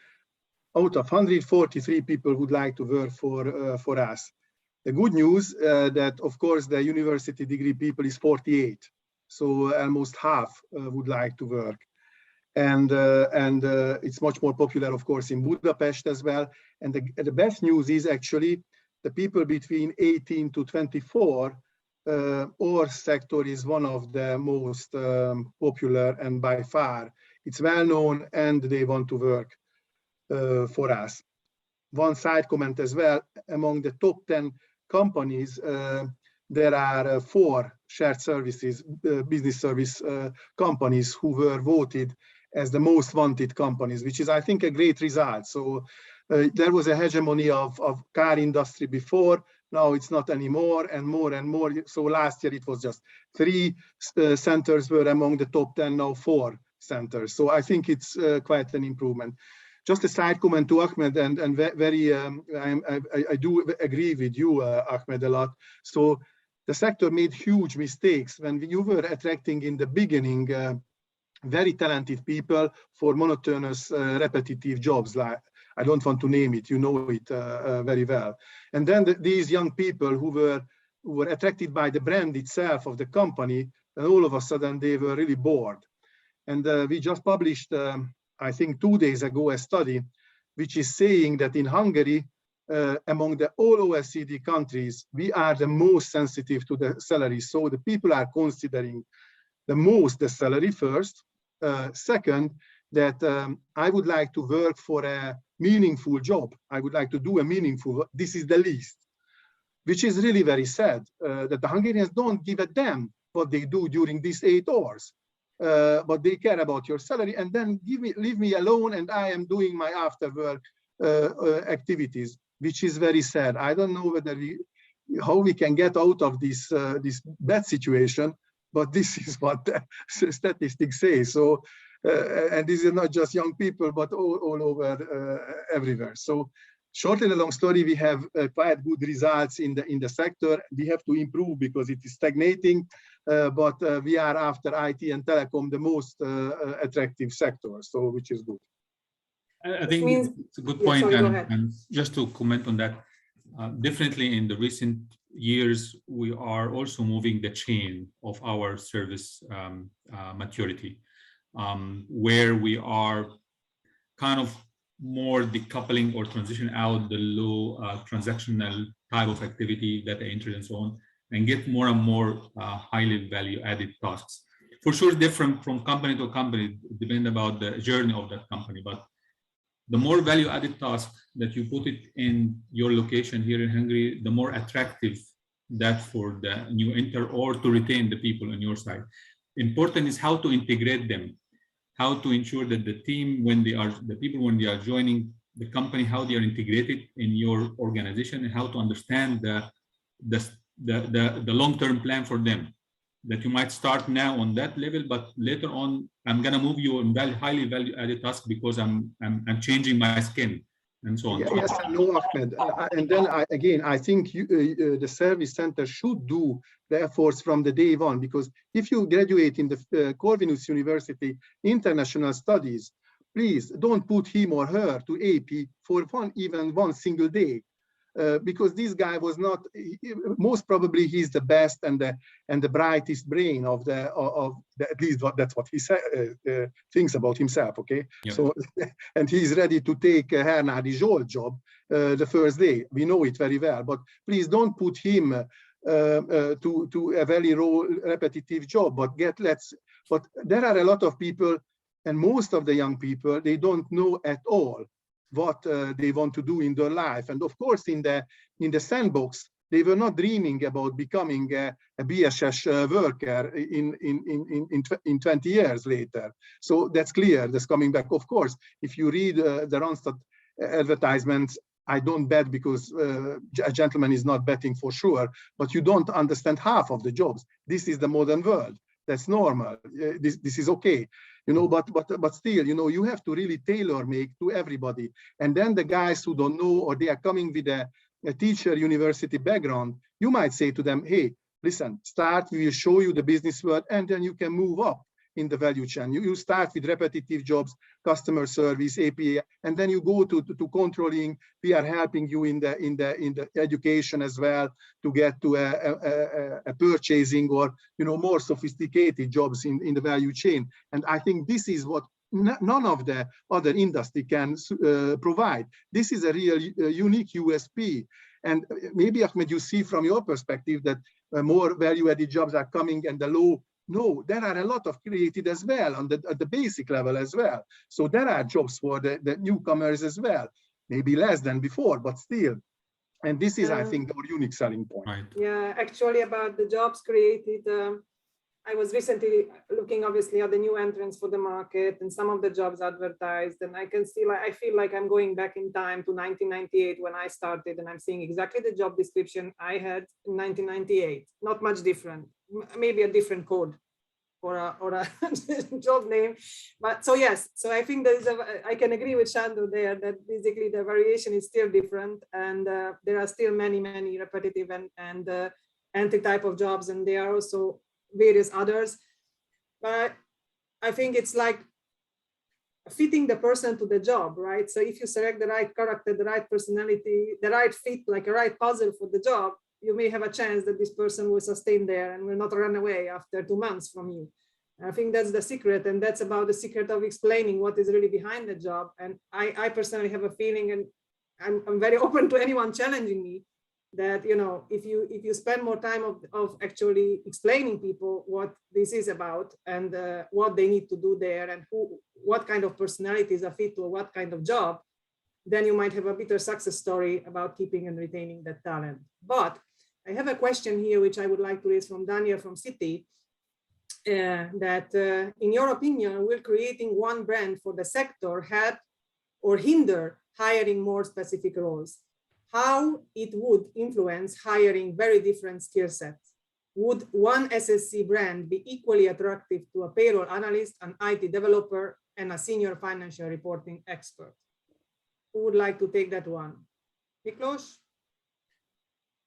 out of 143 people would like to work for us. The good news that, of course, the university degree people is 48. So almost half would like to work. and it's much more popular, of course, in Budapest as well. And the best news is actually the people between 18 to 24, our sector is one of the most popular, and by far it's well known, and they want to work for us. One side comment as well, among the top 10 companies, there are 4 shared services, business service companies who were voted as the most wanted companies, which is, I think, a great result. So there was a hegemony of car industry before. Now it's not anymore, and more and more. So last year it was just 3 centers were among the top 10, now 4 centers. So I think it's quite an improvement. Just a side comment to Ahmed, and very, I do agree with you, Ahmed, a lot. So the sector made huge mistakes when you were attracting in the beginning very talented people for monotonous, repetitive jobs. Like, I don't want to name it, you know it very well. And then these young people who were attracted by the brand itself of the company, and all of a sudden they were really bored. And we just published, I think 2 days ago, a study which is saying that in Hungary, among the all OECD countries, we are the most sensitive to the salary. So the people are considering the salary first. Second, that I would like to work for a meaningful job. I would like to do a meaningful work. This is the least, which is really very sad, that the Hungarians don't give a damn what they do during these 8 hours. But they care about your salary, and then leave me alone, and I am doing my after work activities, which is very sad. I don't know how we can get out of this bad situation, but this is what the statistics say. So, and this is not just young people, but all over everywhere. So, short and a long story, we have quite good results in the sector. We have to improve because it is stagnating, but we are, after IT and telecom, the most attractive sector, so which is good. I think it's a good point, and just to comment on that, definitely in the recent years, we are also moving the chain of our service maturity, where we are kind of more decoupling or transition out the low transactional type of activity that the entrants own, and get more and more highly value added tasks. For sure, different from company to company, depending about the journey of that company, but the more value added task that you put it in your location here in Hungary, the more attractive that for the new enter or to retain the people on your side. Important is how to integrate them, how to ensure that the team, when they are joining the company, how they are integrated in your organization, and how to understand the long-term plan for them. That you might start now on that level, but later on, I'm gonna move you on highly value-added task because I'm changing my skin, and so on. Yes, I know, Ahmed. And then I think the service center should do the efforts from the day one, because if you graduate in the Corvinus University International Studies, please don't put him or her to AP for even one single day. Because this guy was not, most probably he's the best and the brightest brain of at least that's what he thinks about himself. Okay, yeah. So and he's ready to take Hernadi Zsolt job the first day. We know it very well, but please don't put him to a very repetitive job. But there are a lot of people, and most of the young people, they don't know at all what they want to do in their life. And of course, in the sandbox, they were not dreaming about becoming a BSS worker in 20 years later. So that's clear, that's coming back. Of course, if you read the Randstad advertisements, I don't bet because a gentleman is not betting for sure, but you don't understand half of the jobs. This is the modern world. That's normal. This is okay, you know. But still, you know, you have to really tailor make to everybody. And then the guys who don't know, or they are coming with a teacher university background, you might say to them, "Hey, listen, start. We will show you the business world, and then you can move up in the value chain. You start with repetitive jobs, customer service, APA, and then you go to controlling. We are helping you in the education as well to get to a purchasing or, you know, more sophisticated jobs in the value chain." And I think this is what none of the other industry can provide. This is a real unique USP. And maybe, Ahmed, you see from your perspective that more value-added jobs are coming and the low. No, there are a lot of created as well at the basic level as well. So there are jobs for the newcomers as well, maybe less than before, but still. And this is, I think, our unique selling point. Right. Yeah, actually about the jobs created, I was recently looking obviously at the new entrants for the market and some of the jobs advertised, and I can see, like, I feel like I'm going back in time to 1998 when I started, and I'm seeing exactly the job description I had in 1998, not much different, maybe a different code or a job name. But so yes, so I think I can agree with Shandor there that basically the variation is still different, and there are still many repetitive and entry type of jobs, and there are also various others. But I think it's like fitting the person to the job, right? So if you select the right character, the right personality, the right fit, like a right puzzle for the job, you may have a chance that this person will sustain there and will not run away after 2 months from you. I think that's the secret, and that's about the secret of explaining what is really behind the job. And I personally have a feeling, and I'm very open to anyone challenging me, that, you know, if you spend more time of actually explaining people what this is about and what they need to do there and what kind of personalities are fit to what kind of job, then you might have a better success story about keeping and retaining that talent. But I have a question here, which I would like to raise from Daniel from Citi, that in your opinion, will creating one brand for the sector help or hinder hiring more specific roles? How it would influence hiring very different skill sets? Would one SSC brand be equally attractive to a payroll analyst, an IT developer, and a senior financial reporting expert? Who would like to take that one? Miklos?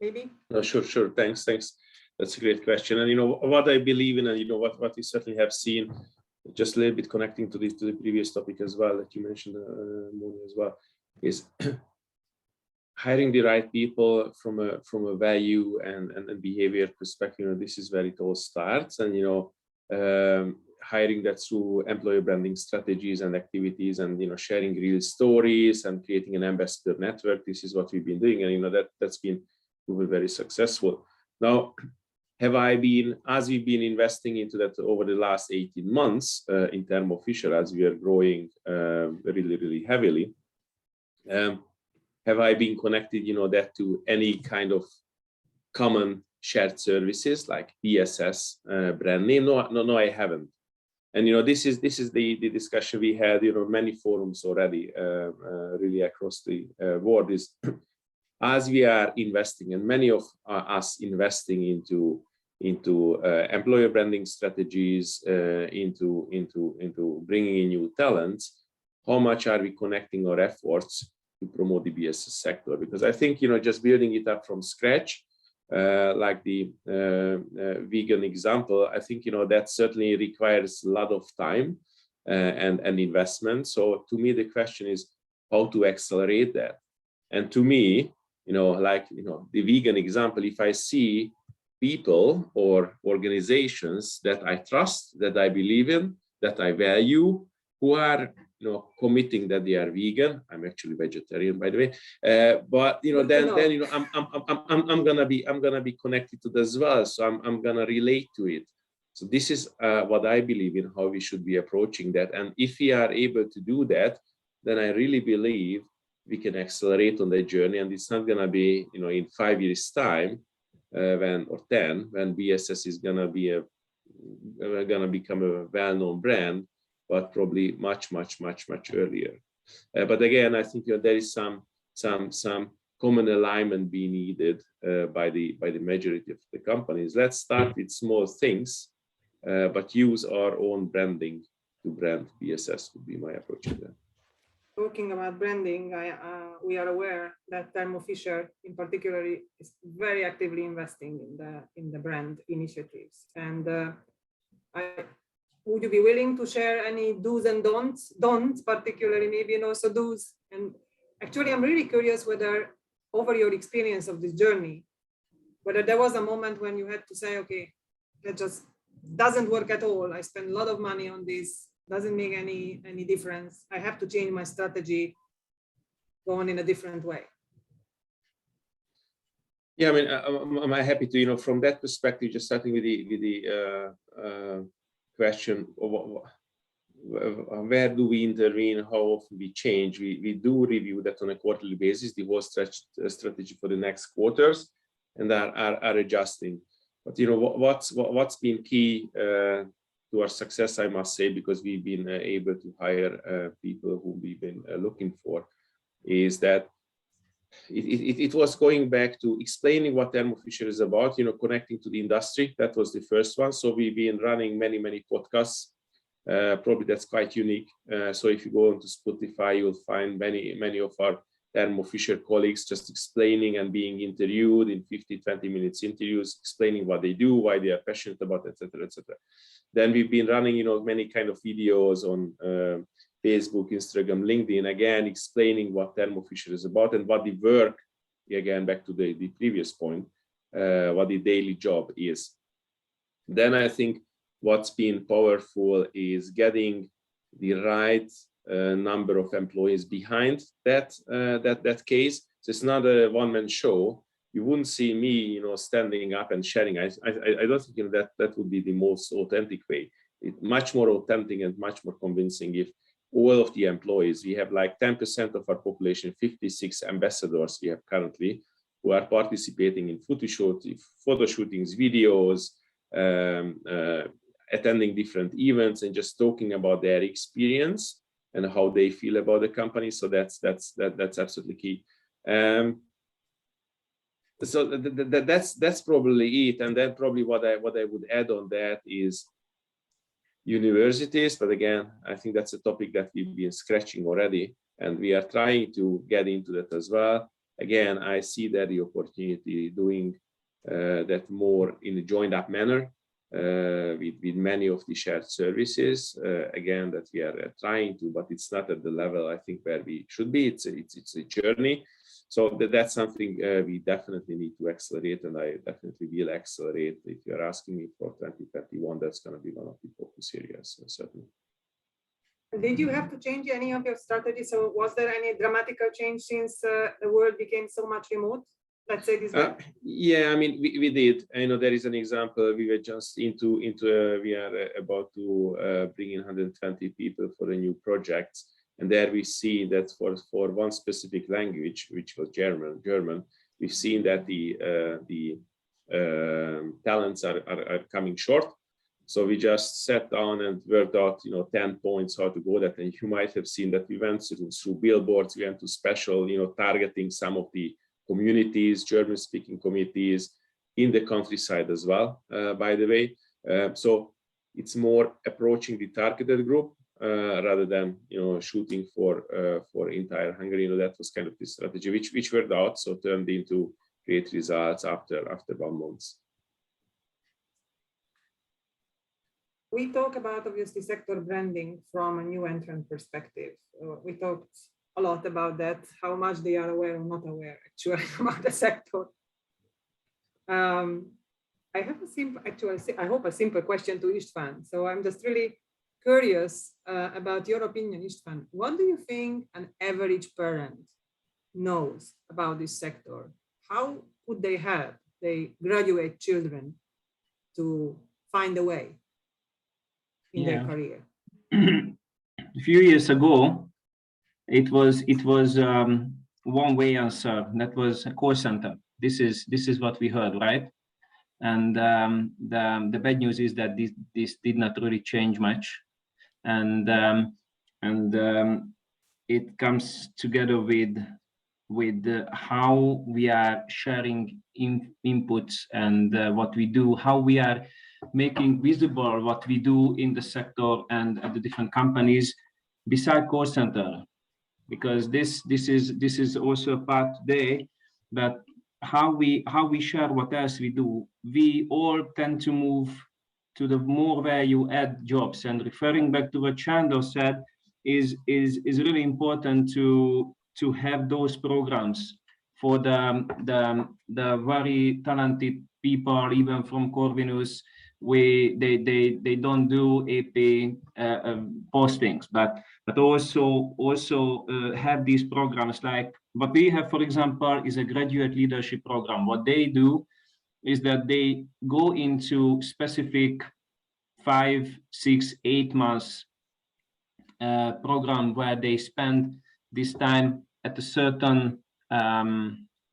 Maybe? No, sure. Thanks. That's a great question. And, you know, what I believe in, and, you know, what we certainly have seen, just a little bit connecting to the previous topic as well that you mentioned, Moni, as well, is hiring the right people from a value and behavior perspective. You know, this is where it all starts. And, you know, hiring that through employer branding strategies and activities, and, you know, sharing real stories and creating an ambassador network. This is what we've been doing, and, you know, that's been very successful. Now, as we've been investing into that over the last 18 months in terms of Fisher, as we are growing really heavily, have I been connected, you know, that to any kind of common shared services like BSS brand name? No, I haven't. And, you know, this is the discussion we had, you know, many forums already, really across the world, is as we are investing, and many of us investing into employer branding strategies, into bringing in new talents, how much are we connecting our efforts to promote the BSS sector? Because I think, you know, just building it up from scratch, like the vegan example, I think, you know, that certainly requires a lot of time and investment. So to me, the question is how to accelerate that. And to me, you know, like, you know, the vegan example, if I see people or organizations that I trust, that I believe in, that I value, who are, you know, committing that they are vegan. I'm actually vegetarian, by the way. But, you know, then you know, I'm gonna be connected to that as well. So I'm gonna relate to it. So this is what I believe in, how we should be approaching that. And if we are able to do that, then I really believe we can accelerate on that journey. And it's not gonna be, you know, in 5 years' time, or 10, when BSS is gonna become a well-known brand, but probably much earlier. But again, I think, you know, there is some common alignment being needed by the majority of the companies. Let's start with small things, but use our own branding to brand BSS would be my approach to that. Talking about branding, we are aware that Thermo Fisher, in particular, is very actively investing in the brand initiatives. And would you be willing to share any do's and don'ts, particularly maybe, and also do's? And actually, I'm really curious whether, over your experience of this journey, whether there was a moment when you had to say, okay, that just doesn't work at all. I spent a lot of money on this. doesn't make any difference. I have to change my strategy, going in a different way. Yeah, I mean, I'm happy to, you know, from that perspective, just starting with the question of where do we intervene, how often we change. We do review that on a quarterly basis, the whole strategy for the next quarters, and are adjusting. But you know, what's been key to our success, I must say, because we've been able to hire people who we've been looking for, is that it was going back to explaining what Thermo Fisher is about, you know, connecting to the industry. That was the first one. So we've been running many podcasts. Probably that's quite unique. So if you go onto Spotify, you'll find many of our Thermo Fisher colleagues just explaining and being interviewed in 50-20 minutes interviews, explaining what they do, why they are passionate about, etc., etc. Then we've been running, you know, many kind of videos on Facebook, Instagram, LinkedIn, again, explaining what Thermo Fisher is about and what the work, again, back to the previous point, what the daily job is. Then I think what's been powerful is getting the right number of employees behind that case. So it's not a one-man show. You wouldn't see me, you know, standing up and sharing. I don't think, you know, that would be the most authentic way. It's much more authentic and much more convincing if all of the employees, we have like 10% of our population, 56 ambassadors we have currently, who are participating in photo shootings, videos, attending different events, and just talking about their experience and how they feel about the company. So that's absolutely key. So that's probably it. And then probably what I would add on that is universities, but again, I think that's a topic that we've been scratching already, and we are trying to get into that as well. Again, I see that the opportunity doing that more in a joined up manner with many of the shared services, again, that we are trying to, but it's not at the level I think where we should be. It's a journey. So that's something we definitely need to accelerate, and I definitely will accelerate. If you're asking me for 2021, that's going to be one of the focus areas, certainly. Did you have to change any of your strategies? So was there any dramatical change since the world became so much remote? Let's say this way. Yeah, I mean, we did. I know there is an example. We were just we are about to bring in 120 people for a new project. And there we see that for one specific language, which was German, we've seen that the talents are coming short. So we just sat down and worked out, you know, 10 points how to go that. And you might have seen that we went through billboards, we went to special, you know, targeting some of the communities, German-speaking communities in the countryside as well, by the way. So it's more approaching the targeted group. Rather than, you know, shooting for entire Hungary. You know, that was kind of the strategy which worked out, so turned into great results after 1 month. We talk about obviously sector branding from a new entrant perspective. We talked a lot about that, how much they are aware or not aware actually about the sector. I have I hope a simple question to István. So I'm just really curious about your opinion, István. What do you think an average parent knows about this sector? How would they help they graduate children to find a way in their career? A few years ago, it was one way answer. That was a call center. This is what we heard, right? And the bad news is that this did not really change much. And it comes together with how we are sharing inputs and what we do, how we are making visible what we do in the sector and at the different companies beside call center, because this is also a part today, but how we share what else we do. We all tend to move to the more value add jobs, and referring back to what Sándor said is really important to have those programs for the very talented people, even from Corvinus, they don't do AP postings, but also have these programs like what we have, for example, is a graduate leadership program. What they do is that they go into specific 5, 6, 8 months program where they spend this time at a certain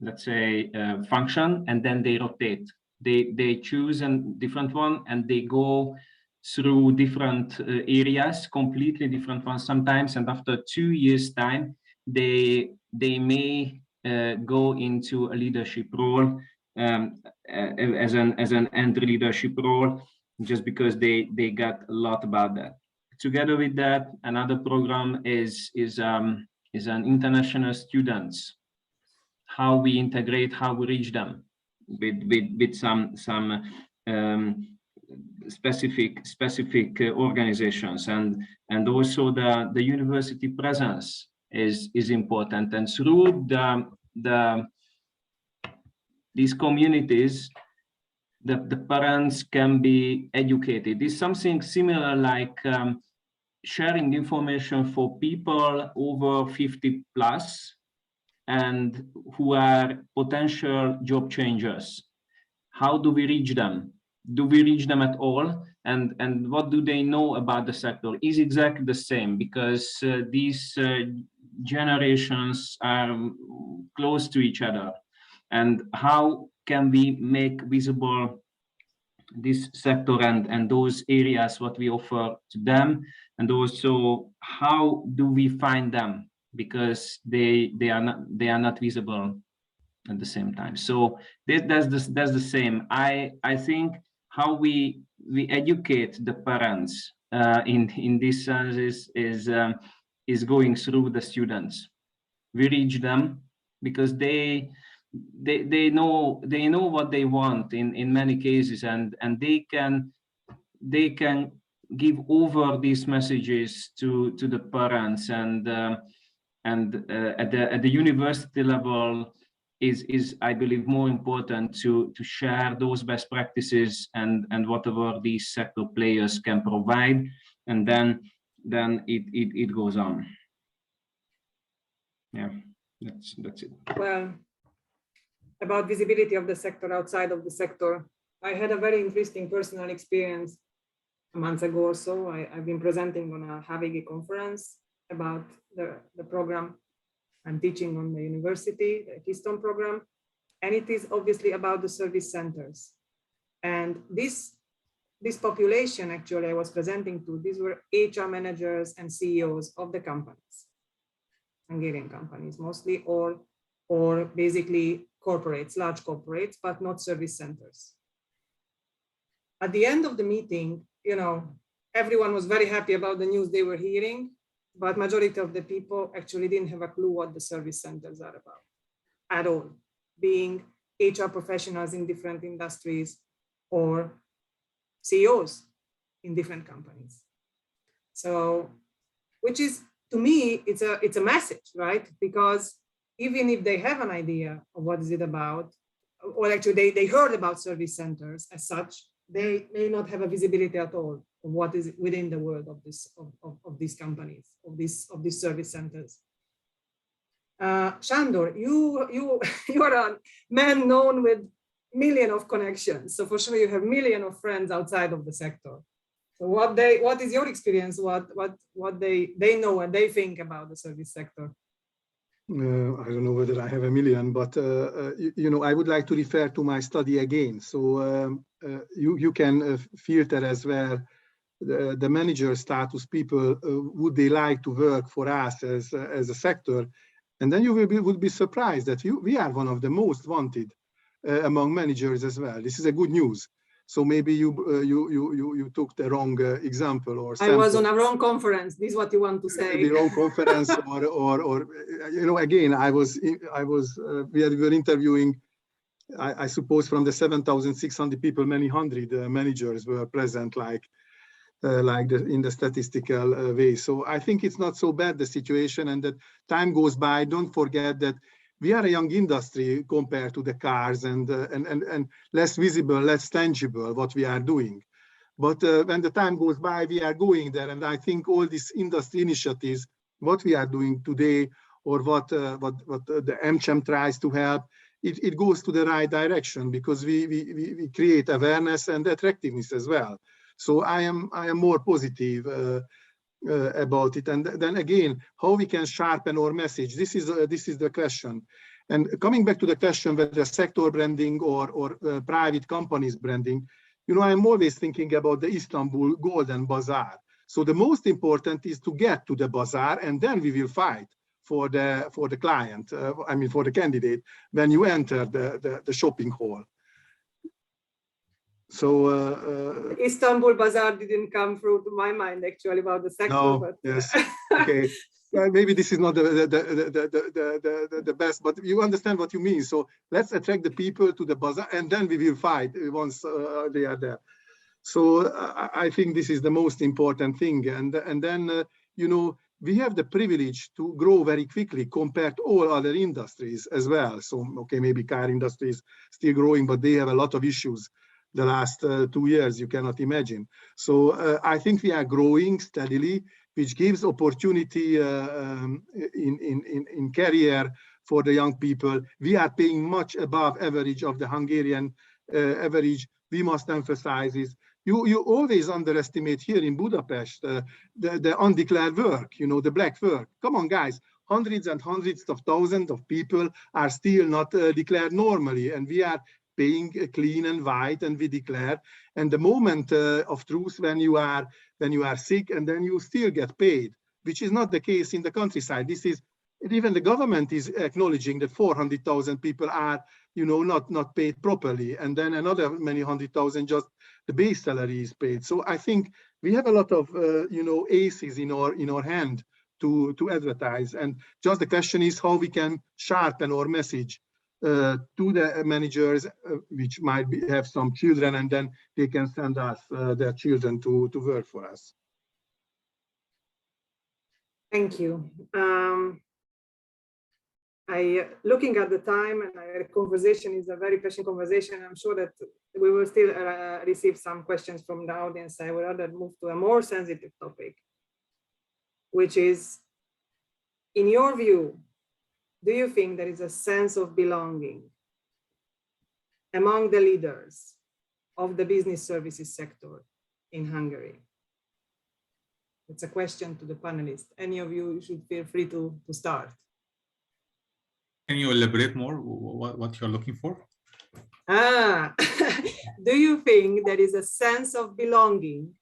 let's say function, and then they rotate. They choose a different one and they go through different areas, completely different ones sometimes, and after 2 years time they may go into a leadership role as an entry leadership role, just because they got a lot about that. Together with that, another program is an international students, how we integrate, how we reach them with some specific organizations, and also the university presence is important. And through these communities, the parents can be educated. It's something similar like sharing information for people over 50 plus and who are potential job changers. How do we reach them? Do we reach them at all? And what do they know about the sector? Is exactly the same, because these generations are close to each other. And how can we make visible this sector and those areas, what we offer to them? And also, how do we find them? Because they are not visible at the same time. So that's the same. I think how we educate the parents in this sense is going through the students. We reach them because they know what they want in many cases, and they can give over these messages to the parents, and at the university level is I believe more important to share those best practices and whatever these sector players can provide, and then it goes on. Yeah, that's it. Well, about visibility of the sector outside of the sector, I had a very interesting personal experience a month ago or so. I've been presenting on a HOA conference about the program I'm teaching on the university, the Keystone program, and it is obviously about the service centers. And this population, actually, I was presenting to, these were HR managers and CEOs of the companies, Hungarian companies mostly, or basically corporates, large corporates, but not service centers. At the end of the meeting, everyone was very happy about the news they were hearing, but majority of the people actually didn't have a clue what the service centers are about at all, being HR professionals in different industries or CEOs in different companies. So, which is, to me, it's a message, right? Because even if they have an idea of what is it about, or actually they heard about service centers as such, they may not have a visibility at all of what is within the world of these companies, of these service centers. Sándor, you are a man known with millions of connections, so for sure you have millions of friends outside of the sector. So what is your experience? What they know and they think about the service sector? I don't know whether I have a million, but I would like to refer to my study again. So you can filter as well the manager status people. Would they like to work for us as a sector? And then you would be surprised that we are one of the most wanted among managers as well. This is a good news. So maybe you took the wrong example or sample. I was on a wrong conference. This is what you want to say. The wrong conference, or again, we were interviewing, I suppose, from the 7,600 people, many hundred managers were present, in the statistical way. So I think it's not so bad, the situation, and that time goes by. Don't forget that we are a young industry compared to the cars, and less visible, less tangible what we are doing. But when the time goes by, we are going there. And I think all these industry initiatives, what we are doing today, or what the MCHAM tries to help, it goes to the right direction, because we create awareness and attractiveness as well. So I am more positive about it. And then again, how we can sharpen our message. This is the question. And coming back to the question whether sector branding or private companies branding, you know, I'm always thinking about the Istanbul Golden Bazaar. So the most important is to get to the bazaar, and then we will fight for the client. I mean, for the candidate when you enter the shopping hall. So Istanbul Bazaar didn't come through to my mind actually about the sector. No, but yes, okay. Well, maybe this is not the best, but you understand what you mean. So let's attract the people to the bazaar, and then we will fight once they are there. So I think this is the most important thing. And then, you know, we have the privilege to grow very quickly compared to all other industries as well. So, okay, maybe car industry is still growing, but they have a lot of issues the last 2 years, you cannot imagine. So I think we are growing steadily, which gives opportunity in career for the young people. We are paying much above average of the Hungarian average. We must emphasize this. You always underestimate here in Budapest the undeclared work, you know, the black work. Come on, guys. Hundreds and hundreds of thousands of people are still not declared normally, and we are paying clean and white, and we declare. And the moment of truth, when you are sick, and then you still get paid, which is not the case in the countryside. This is, even the government is acknowledging that 400,000 people are, you know, not paid properly, and then another many 100,000 just the base salary is paid. So I think we have a lot of you know, aces in our hand to advertise, and just the question is how we can sharpen our message to the managers, which might have some children, and then they can send us their children to work for us. Thank you. Looking at the time, and our conversation is a very passionate conversation. I'm sure that we will still receive some questions from the audience. I would rather move to a more sensitive topic, which is, in your view, do you think there is a sense of belonging among the leaders of the business services sector in Hungary? It's a question to the panelists. Any of you should feel free to start. Can you elaborate more what you're looking for? Do you think there is a sense of belonging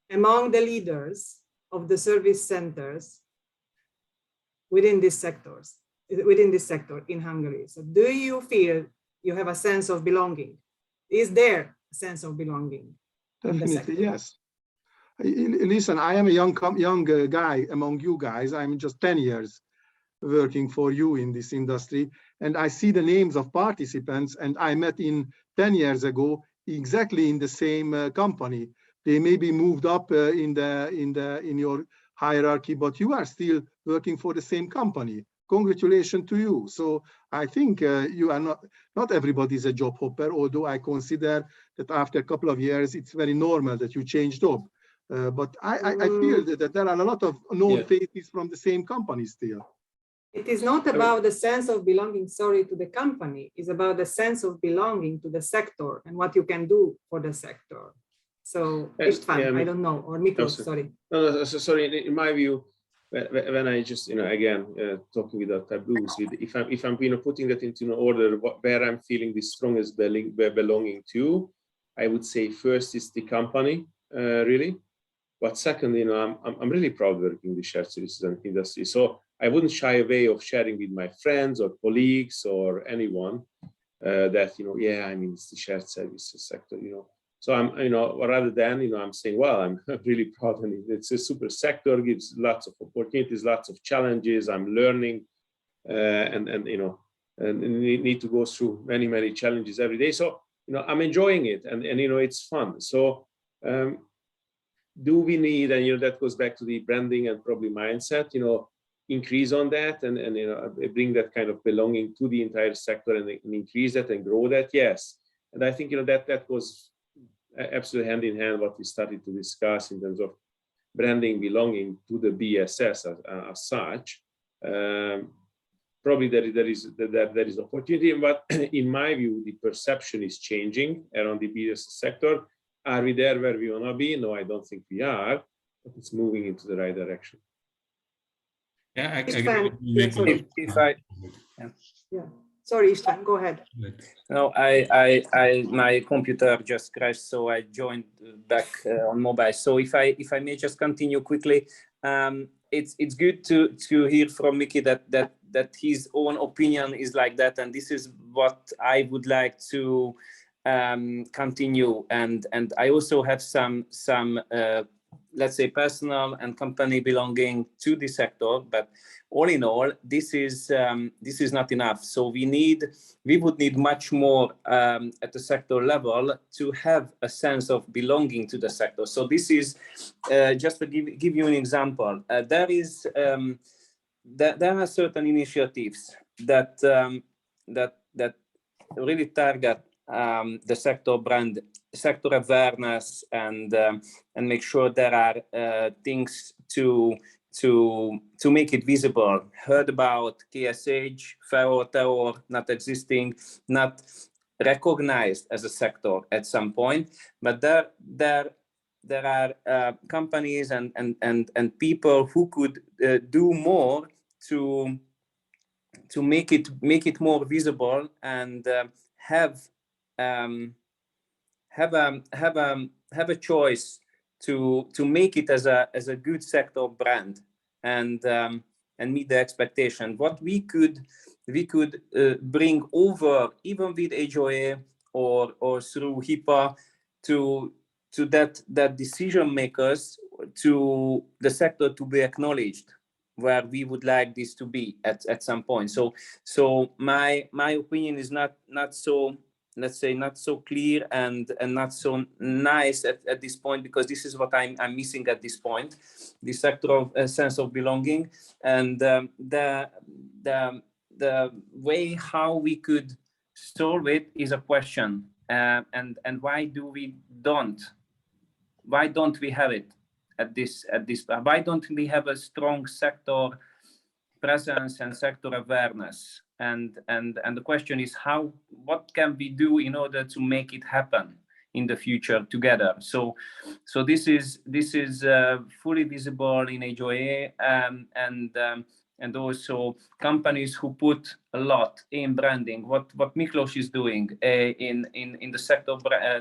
among the leaders of the service centers within this sector in Hungary? So do you feel you have a sense of belonging? Is there a sense of belonging? Definitely, yes. Listen, I am a young guy among you guys. I'm just 10 years working for you in this industry, and I see the names of participants, and I met in 10 years ago exactly in the same company. They may be moved up in your hierarchy, but you are still working for the same company. Congratulations to you. So I think you are not everybody is a job hopper, although I consider that after a couple of years it's very normal that you change job. But I feel that there are a lot of known faces from the same company still. It is not about the sense of belonging, sorry, to the company. It's about the sense of belonging to the sector and what you can do for the sector. So, István, I don't know, or Miklos, sorry. No, sorry, in my view, when I just, you know, again, talking without taboos, if I'm, you know, putting that into order, where I'm feeling the strongest belonging to, I would say first is the company, really. But second, you know, I'm really proud working in the shared services and industry. So I wouldn't shy away of sharing with my friends or colleagues or anyone that, you know, yeah, I mean, it's the shared services sector, you know. So I'm, you know, rather than, you know, I'm saying, well, I'm really proud, and it's a super sector, gives lots of opportunities, lots of challenges. I'm learning, and you know, and need to go through many challenges every day. So, you know, I'm enjoying it, and you know, it's fun. So, do we need, and you know, that goes back to the branding and probably mindset, you know, increase on that, and you know, bring that kind of belonging to the entire sector, and increase that and grow that. Yes, and I think, you know, that goes absolutely hand in hand what we started to discuss in terms of branding belonging to the BSS as such. Probably there is opportunity, but in my view, the perception is changing around the BSS sector. Are we there where we want to be? No, I don't think we are, but it's moving into the right direction. Yeah, I Istvan, agree. You make a lot. If I, Yeah, sorry, Istvan, go ahead. no, my computer just crashed, so I joined back on mobile. So if I may just continue quickly, it's good to hear from Mickey that his own opinion is like that, and this is what I would like to continue. And I also have some let's say personal and company belonging to the sector, but all in all, this is not enough. So we would need much more at the sector level to have a sense of belonging to the sector. So this is just to give you an example. There are certain initiatives that really target the sector brand, sector awareness, and make sure there are things to make it visible. Heard about KSH, Faro Terror not existing, not recognized as a sector at some point, but there are companies and people who could do more to make it more visible and have a choice to make it as a good sector brand and meet the expectation. What we could bring over, even with HOA or through HIPAA, to that decision makers, to the sector to be acknowledged where we would like this to be at some point. So my opinion is not so, let's say, not so clear and not so nice at this point, because this is what I'm missing at this point, the sector of sense of belonging, and the way how we could solve it is a question, and why don't we have it at this why don't we have a strong sector presence and sector awareness? And the question is, what can we do in order to make it happen in the future together? So this is fully visible in HOA, and also companies who put a lot in branding. What Miklos is doing in the sector,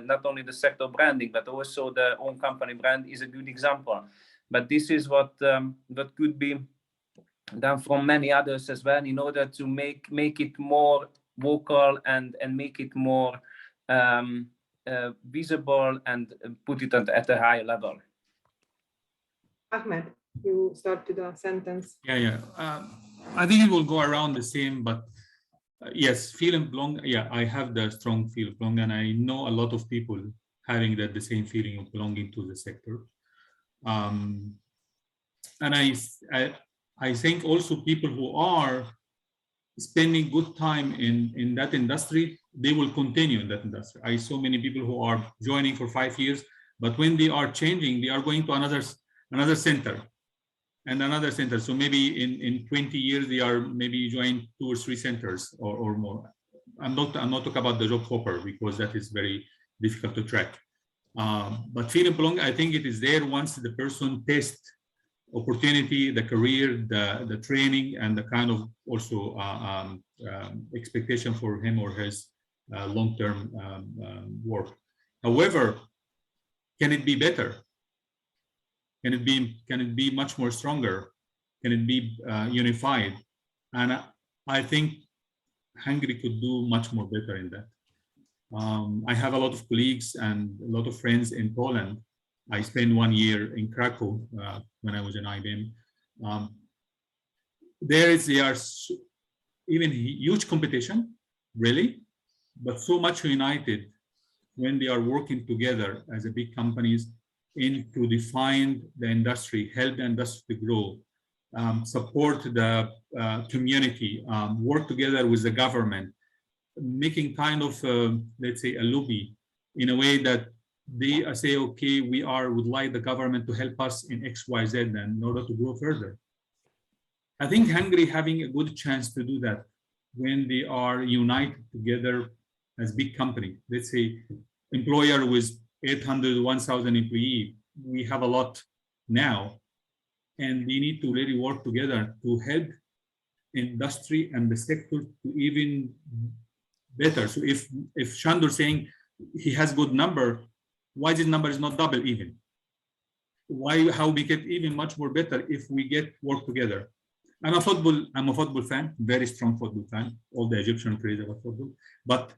not only the sector branding, but also the own company brand is a good example. But this is what could be done from many others as well, in order to make it more vocal and make it more visible and put it at a higher level. Ahmed, you started a sentence. Yeah. I think it will go around the same, but yes, feel and belong. Yeah, I have the strong feel of belong, and I know a lot of people having the same feeling of belonging to the sector. And I think also people who are spending good time in that industry, they will continue in that industry. I saw many people who are joining for 5 years, but when they are changing, they are going to another center and another center. So maybe in 20 years, they are maybe join 2 or 3 centers or more. I'm not talking about the job hopper, because that is very difficult to track. But feel and belong, I think it is there once the person tests opportunity, the career, the training, and the kind of also expectation for him or his long-term work. However, can it be better? Can it be much more stronger? Can it be unified? And I think Hungary could do much more better in that. I have a lot of colleagues and a lot of friends in Poland. I spent 1 year in Krakow when I was in IBM. There are even huge competition, really, but so much united when they are working together as a big companies to define the industry, help the industry to grow, support the community, work together with the government, making kind of, let's say, a lobby in a way that they say, okay, would like the government to help us in X, Y, Z, and in order to grow further. I think Hungary having a good chance to do that when they are united together as big company. Let's say employer with 800, 1,000 employees. We have a lot now, and we need to really work together to help industry and the sector to even better. So if Shandor saying he has good number, why this number is not double even? How we get even much more better if we get work together. I'm a football fan, very strong football fan. All the Egyptian crazy about football, but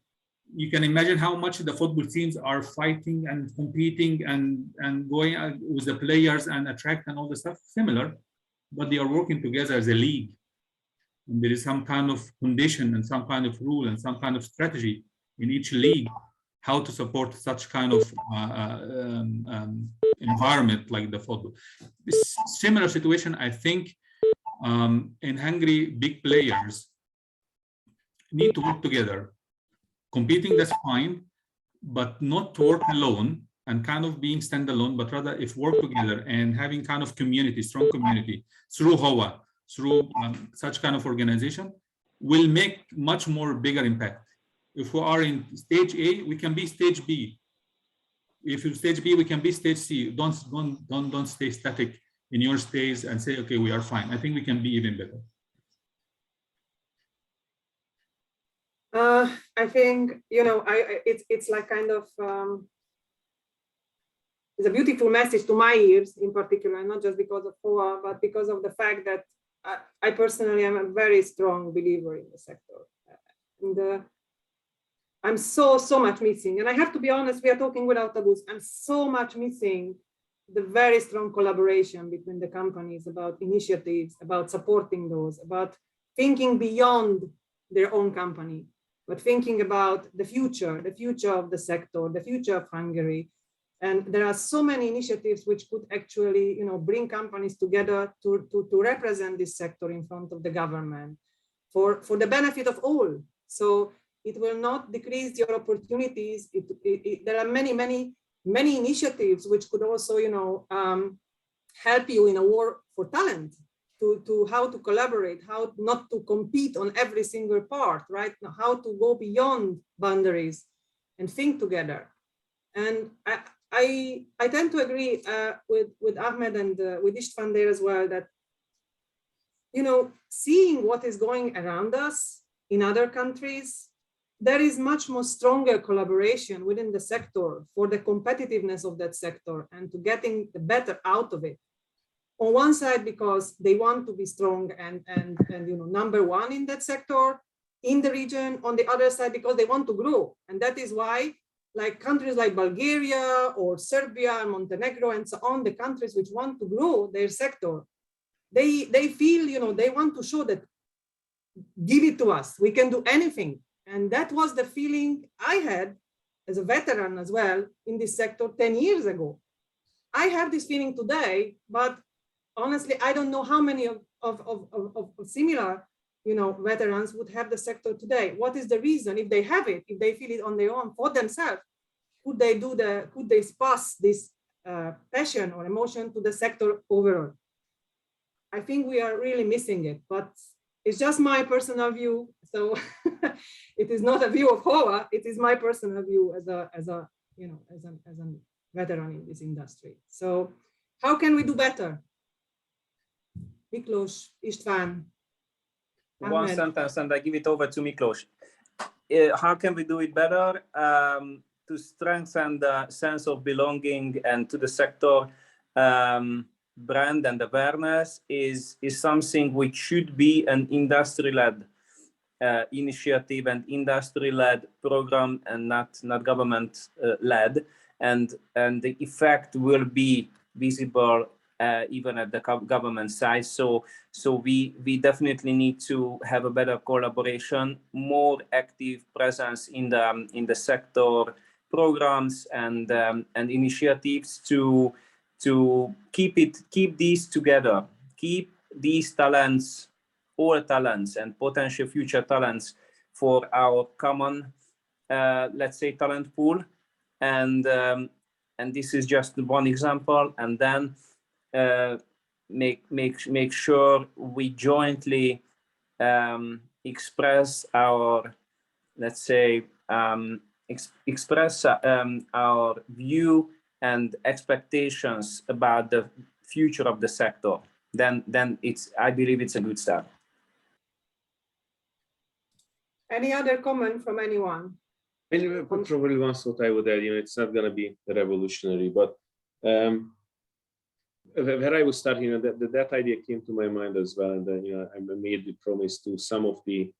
you can imagine how much the football teams are fighting and competing and going with the players and attract and all the stuff similar, but they are working together as a league. And there is some kind of condition and some kind of rule and some kind of strategy in each league, how to support such kind of environment like the football. This similar situation, I think, in Hungary, big players need to work together. Competing, that's fine, but not to work alone and kind of being standalone, but rather if work together and having kind of community, strong community through HOA, through such kind of organization, will make much more bigger impact. If we are in stage A, we can be stage B. If you're stage B, we can be stage C. Don't stay static in your stage and say, okay, we are fine. I think we can be even better. I think, you know, it's like kind of, it's a beautiful message to my ears in particular, not just because of HOA, but because of the fact that I personally am a very strong believer in the sector. And I'm so much missing. And I have to be honest, we are talking without taboos. I'm so much missing the very strong collaboration between the companies about initiatives, about supporting those, about thinking beyond their own company, but thinking about the future of the sector, the future of Hungary. And there are so many initiatives which could actually, you know, bring companies together to represent this sector in front of the government for the benefit of all. So it will not decrease your opportunities. There are many initiatives which could also, you know, help you in a war for talent, to how to collaborate, how not to compete on every single part, right? How to go beyond boundaries and think together. And I tend to agree with Ahmed and with István there as well, that, you know, seeing what is going around us in other countries, there is much more stronger collaboration within the sector for the competitiveness of that sector and to getting the better out of it. On one side, because they want to be strong and you know, number one in that sector in the region. On the other side, because they want to grow. And that is why, like countries like Bulgaria or Serbia and Montenegro and so on, the countries which want to grow their sector, they feel, you know, they want to show that, give it to us, we can do anything. And that was the feeling I had as a veteran as well in this sector 10 years ago. I have this feeling today, but honestly, I don't know how many of similar, you know, veterans would have the sector today. What is the reason? If they have it, if they feel it on their own for themselves, could they pass this passion or emotion to the sector overall? I think we are really missing it, but it's just my personal view. So it is not a view of HOA. It is my personal view as a you know, as a veteran in this industry. So how can we do better? Miklós, István. One sentence and I give it over to Miklós. How can we do it better? To strengthen the sense of belonging and to the sector brand and awareness is something which should be an industry-led initiative and industry-led program and not government-led. And the effect will be visible even at the government side. So we definitely need to have a better collaboration, more active presence in the sector programs and initiatives to keep these together, keep these talents, all talents and potential future talents for our common, let's say, talent pool, and and this is just one example, and then make sure we jointly express our, let's say, express our view and expectations about the future of the sector. Then I believe it's a good start. Any other comment from anyone? And probably one thought I would add, it's not going to be revolutionary, but where I would start, that idea came to my mind as well. And then, I made the promise to some of the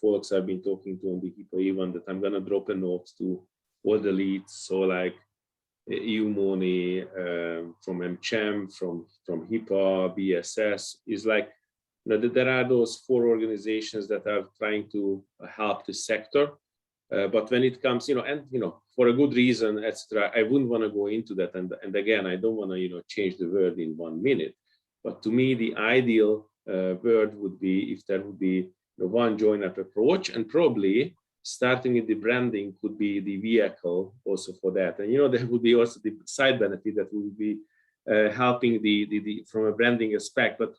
folks I've been talking to on the HOA event that I'm going to drop a note to all the leads. So like EU Money, from MCHEM, from HIPAA, BSS, is like, there are those 4 organizations that are trying to help the sector. But when it comes, for a good reason, etc., I wouldn't want to go into that. And again, I don't want to, change the word in 1 minute. But to me, the ideal word would be if there would be one joint-up approach, and probably starting with the branding could be the vehicle also for that. And there would be also the side benefit that would be helping the from a branding aspect. But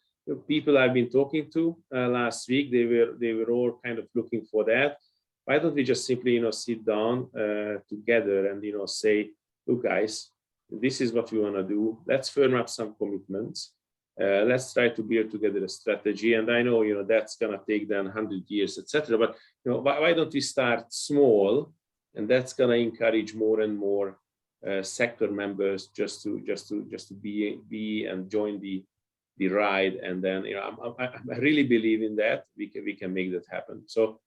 people I've been talking to last week, they were all kind of looking for that. Why don't we just simply, sit down together and, say, look, guys, this is what we want to do. Let's firm up some commitments. Let's try to build together a strategy. And I know, that's going to take then 100 years, etc. But, why don't we start small? And that's going to encourage more and more sector members just to be and join the ride. And then, I really believe in that. We can make that happen. So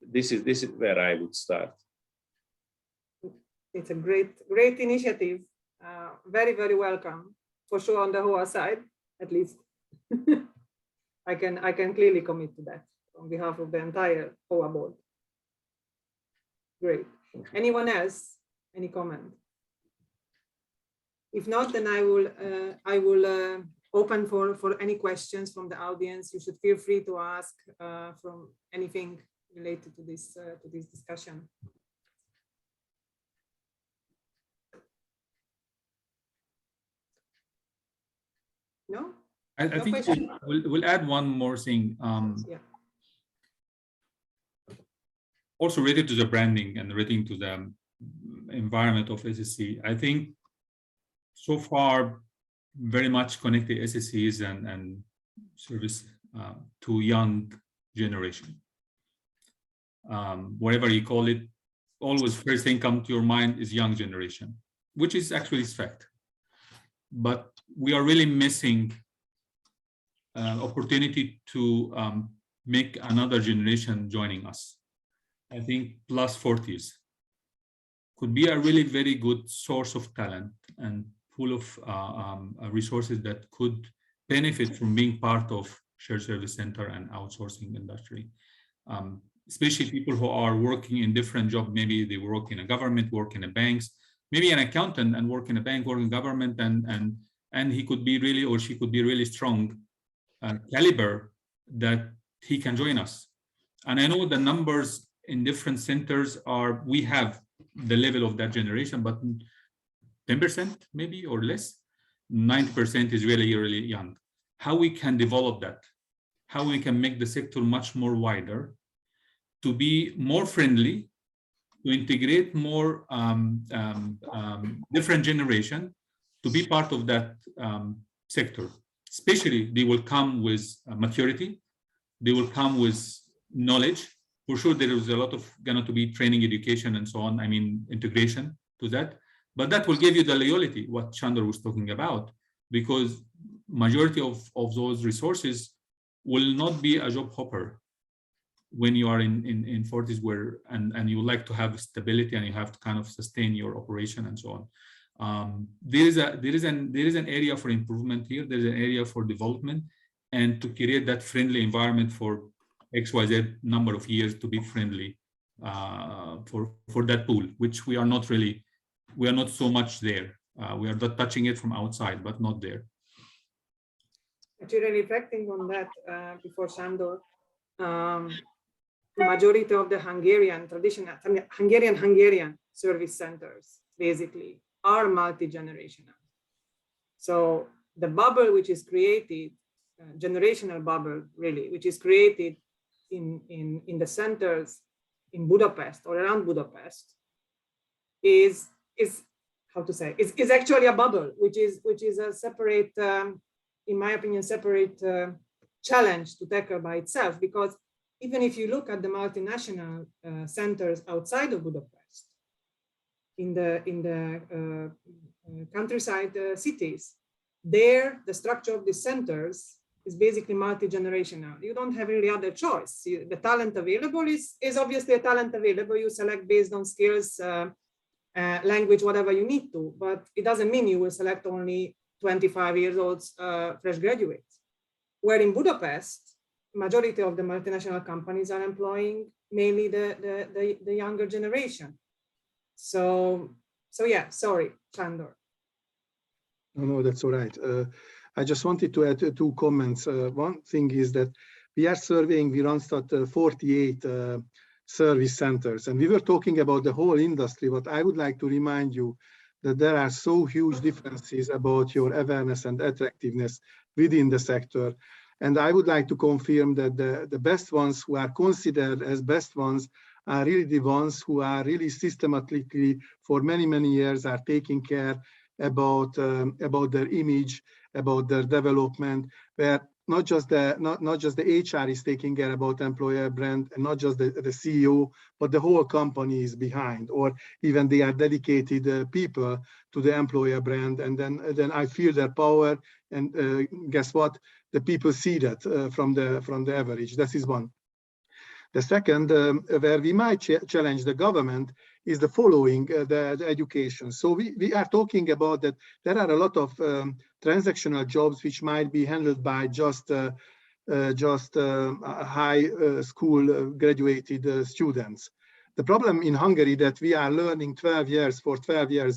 this is where I would start. It's a great initiative. Very, very welcome, for sure, on the HOA side, at least. I can clearly commit to that on behalf of the entire HOA board. Great. Anyone else? Any comment? If not, then I will open for any questions from the audience. You should feel free to ask from anything related to this discussion. No? I think we'll add one more thing. Yeah. Also related to the branding and relating to the environment of SSC. I think so far very much connected SSCs and service to young generation. Whatever you call it, always first thing come to your mind is young generation, which is actually fact. But we are really missing opportunity to make another generation joining us. I think plus 40s could be a really very good source of talent and full of resources that could benefit from being part of shared service center and outsourcing industry. Especially people who are working in different jobs. Maybe they work in a government, work in a banks, maybe an accountant and work in a bank, work in government, and he could be really, or she could be really strong caliber that he can join us. And I know the numbers in different centers are, we have the level of that generation, but 10% maybe or less, 90% is really, really young. How we can develop that, how we can make the sector much more wider, to be more friendly, to integrate more different generation, to be part of that sector. Especially, they will come with maturity, they will come with knowledge. For sure, there is a lot of going to be training, education, and so on. I mean, integration to that. But that will give you the loyalty, what Chandra was talking about, because majority of those resources will not be a job hopper when you are in 40s where and you like to have stability and you have to kind of sustain your operation and so on. There is an area for improvement here. There's an area for development, and to create that friendly environment for XYZ number of years to be friendly for that pool, which we are not so much there. We are not touching it from outside, but not there. Actually, reflecting on that before Sándor, majority of the Hungarian service centers basically are multi-generational. So the bubble which is created, generational bubble really, which is created in the centers in Budapest or around Budapest is how to say, is actually a bubble, which is a separate, in my opinion, separate challenge to tackle by itself. Because even if you look at the multinational centers outside of Budapest, in the countryside cities, there the structure of the centers is basically multi-generational. You don't have really other choice. The talent available is obviously a talent available. You select based on skills, language, whatever you need to, but it doesn't mean you will select only 25 years old fresh graduates. Where in Budapest, majority of the multinational companies are employing mainly the younger generation. So yeah, sorry, Sándor. No, that's all right. I just wanted to add two comments. One thing is that we are surveying, we Randstad 48 service centers, and we were talking about the whole industry, but I would like to remind you that there are so huge differences about your awareness and attractiveness within the sector. And I would like to confirm that the best ones who are considered as best ones are really the ones who are really systematically for many, many years are taking care about their image, about their development, where not just the HR is taking care about employer brand, and not just the CEO, but the whole company is behind, or even they are dedicated people to the employer brand. And then I feel their power, and guess what? The people see that from the average. This is one. The second, where we might challenge the government, is the following, the education. So we are talking about that there are a lot of transactional jobs which might be handled by just high school graduated students. The problem in Hungary that we are learning 12 years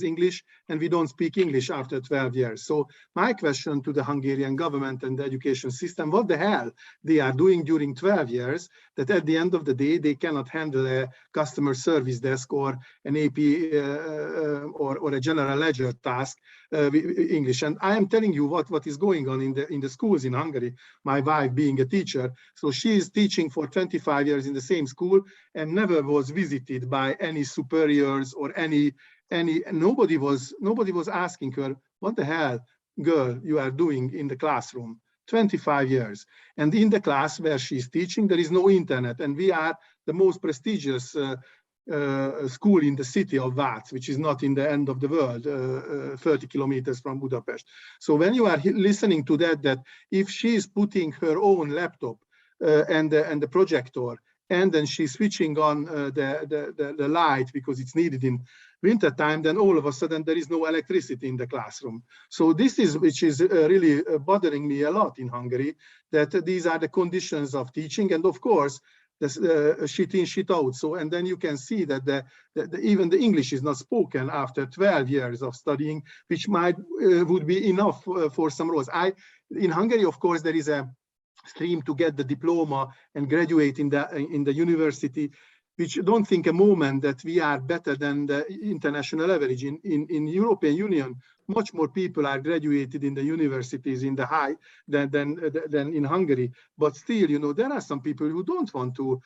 English, and we don't speak English after 12 years. So my question to the Hungarian government and the education system, what the hell they are doing during 12 years that at the end of the day, they cannot handle a customer service desk or an AP or a general ledger task English. And I am telling you what is going on in the schools in Hungary, my wife being a teacher. So she is teaching for 25 years in the same school and never was visited by any superiors or nobody was asking her, what the hell, girl, you are doing in the classroom? 25 years. And in the class where she's teaching, there is no internet. And we are the most prestigious school in the city of Vác, which is not in the end of the world, 30 kilometers from Budapest. So when you are listening to that if she is putting her own laptop and the projector, and then she's switching on the light because it's needed in winter time, then all of a sudden there is no electricity in the classroom. So this is, which is really bothering me a lot in Hungary, that these are the conditions of teaching. And of course, shit in, shit out. So, and then you can see that even the English is not spoken after 12 years of studying, which would be enough for some roles. In Hungary, of course, there is a stream to get the diploma and graduate in the university, which don't think a moment that we are better than the international average. In European Union, much more people are graduated in the universities in the high than in Hungary. But still, there are some people who don't want to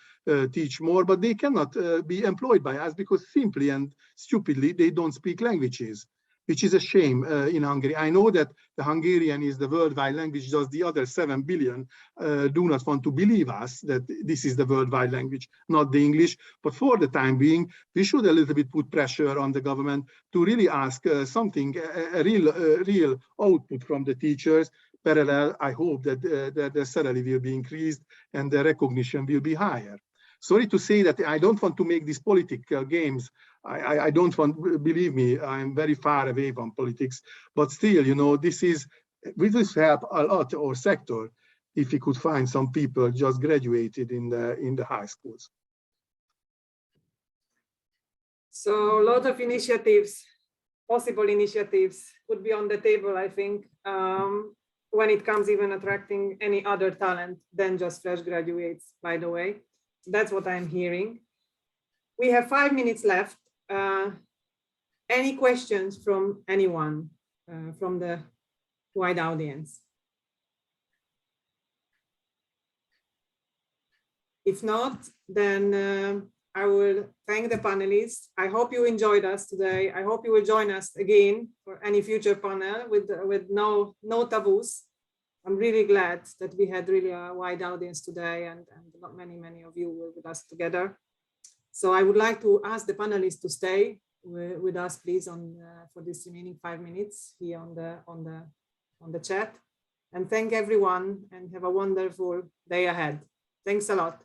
teach more, but they cannot be employed by us because simply and stupidly they don't speak languages, which is a shame in Hungary. I know that the Hungarian is the worldwide language, just the other 7 billion do not want to believe us that this is the worldwide language, not the English. But for the time being, we should a little bit put pressure on the government to really ask something, a real output from the teachers. Parallel, I hope that the salary will be increased and the recognition will be higher. Sorry to say that I don't want to make these political games. I don't want, believe me, I'm very far away from politics, but still, we will help a lot our sector if we could find some people just graduated in the high schools. So a lot of initiatives, possible initiatives would be on the table, I think, when it comes even attracting any other talent than just fresh graduates, by the way. That's what I'm hearing. We have 5 minutes left. any questions from anyone from the wide audience? If not, then I will thank the panelists. I hope you enjoyed us today. I hope you will join us again for any future panel with no taboos. I'm really glad that we had really a wide audience today, and not many of you were with us together. So I would like to ask the panelists to stay with us, please, for this remaining 5 minutes here on the chat. And thank everyone, and have a wonderful day ahead. Thanks a lot.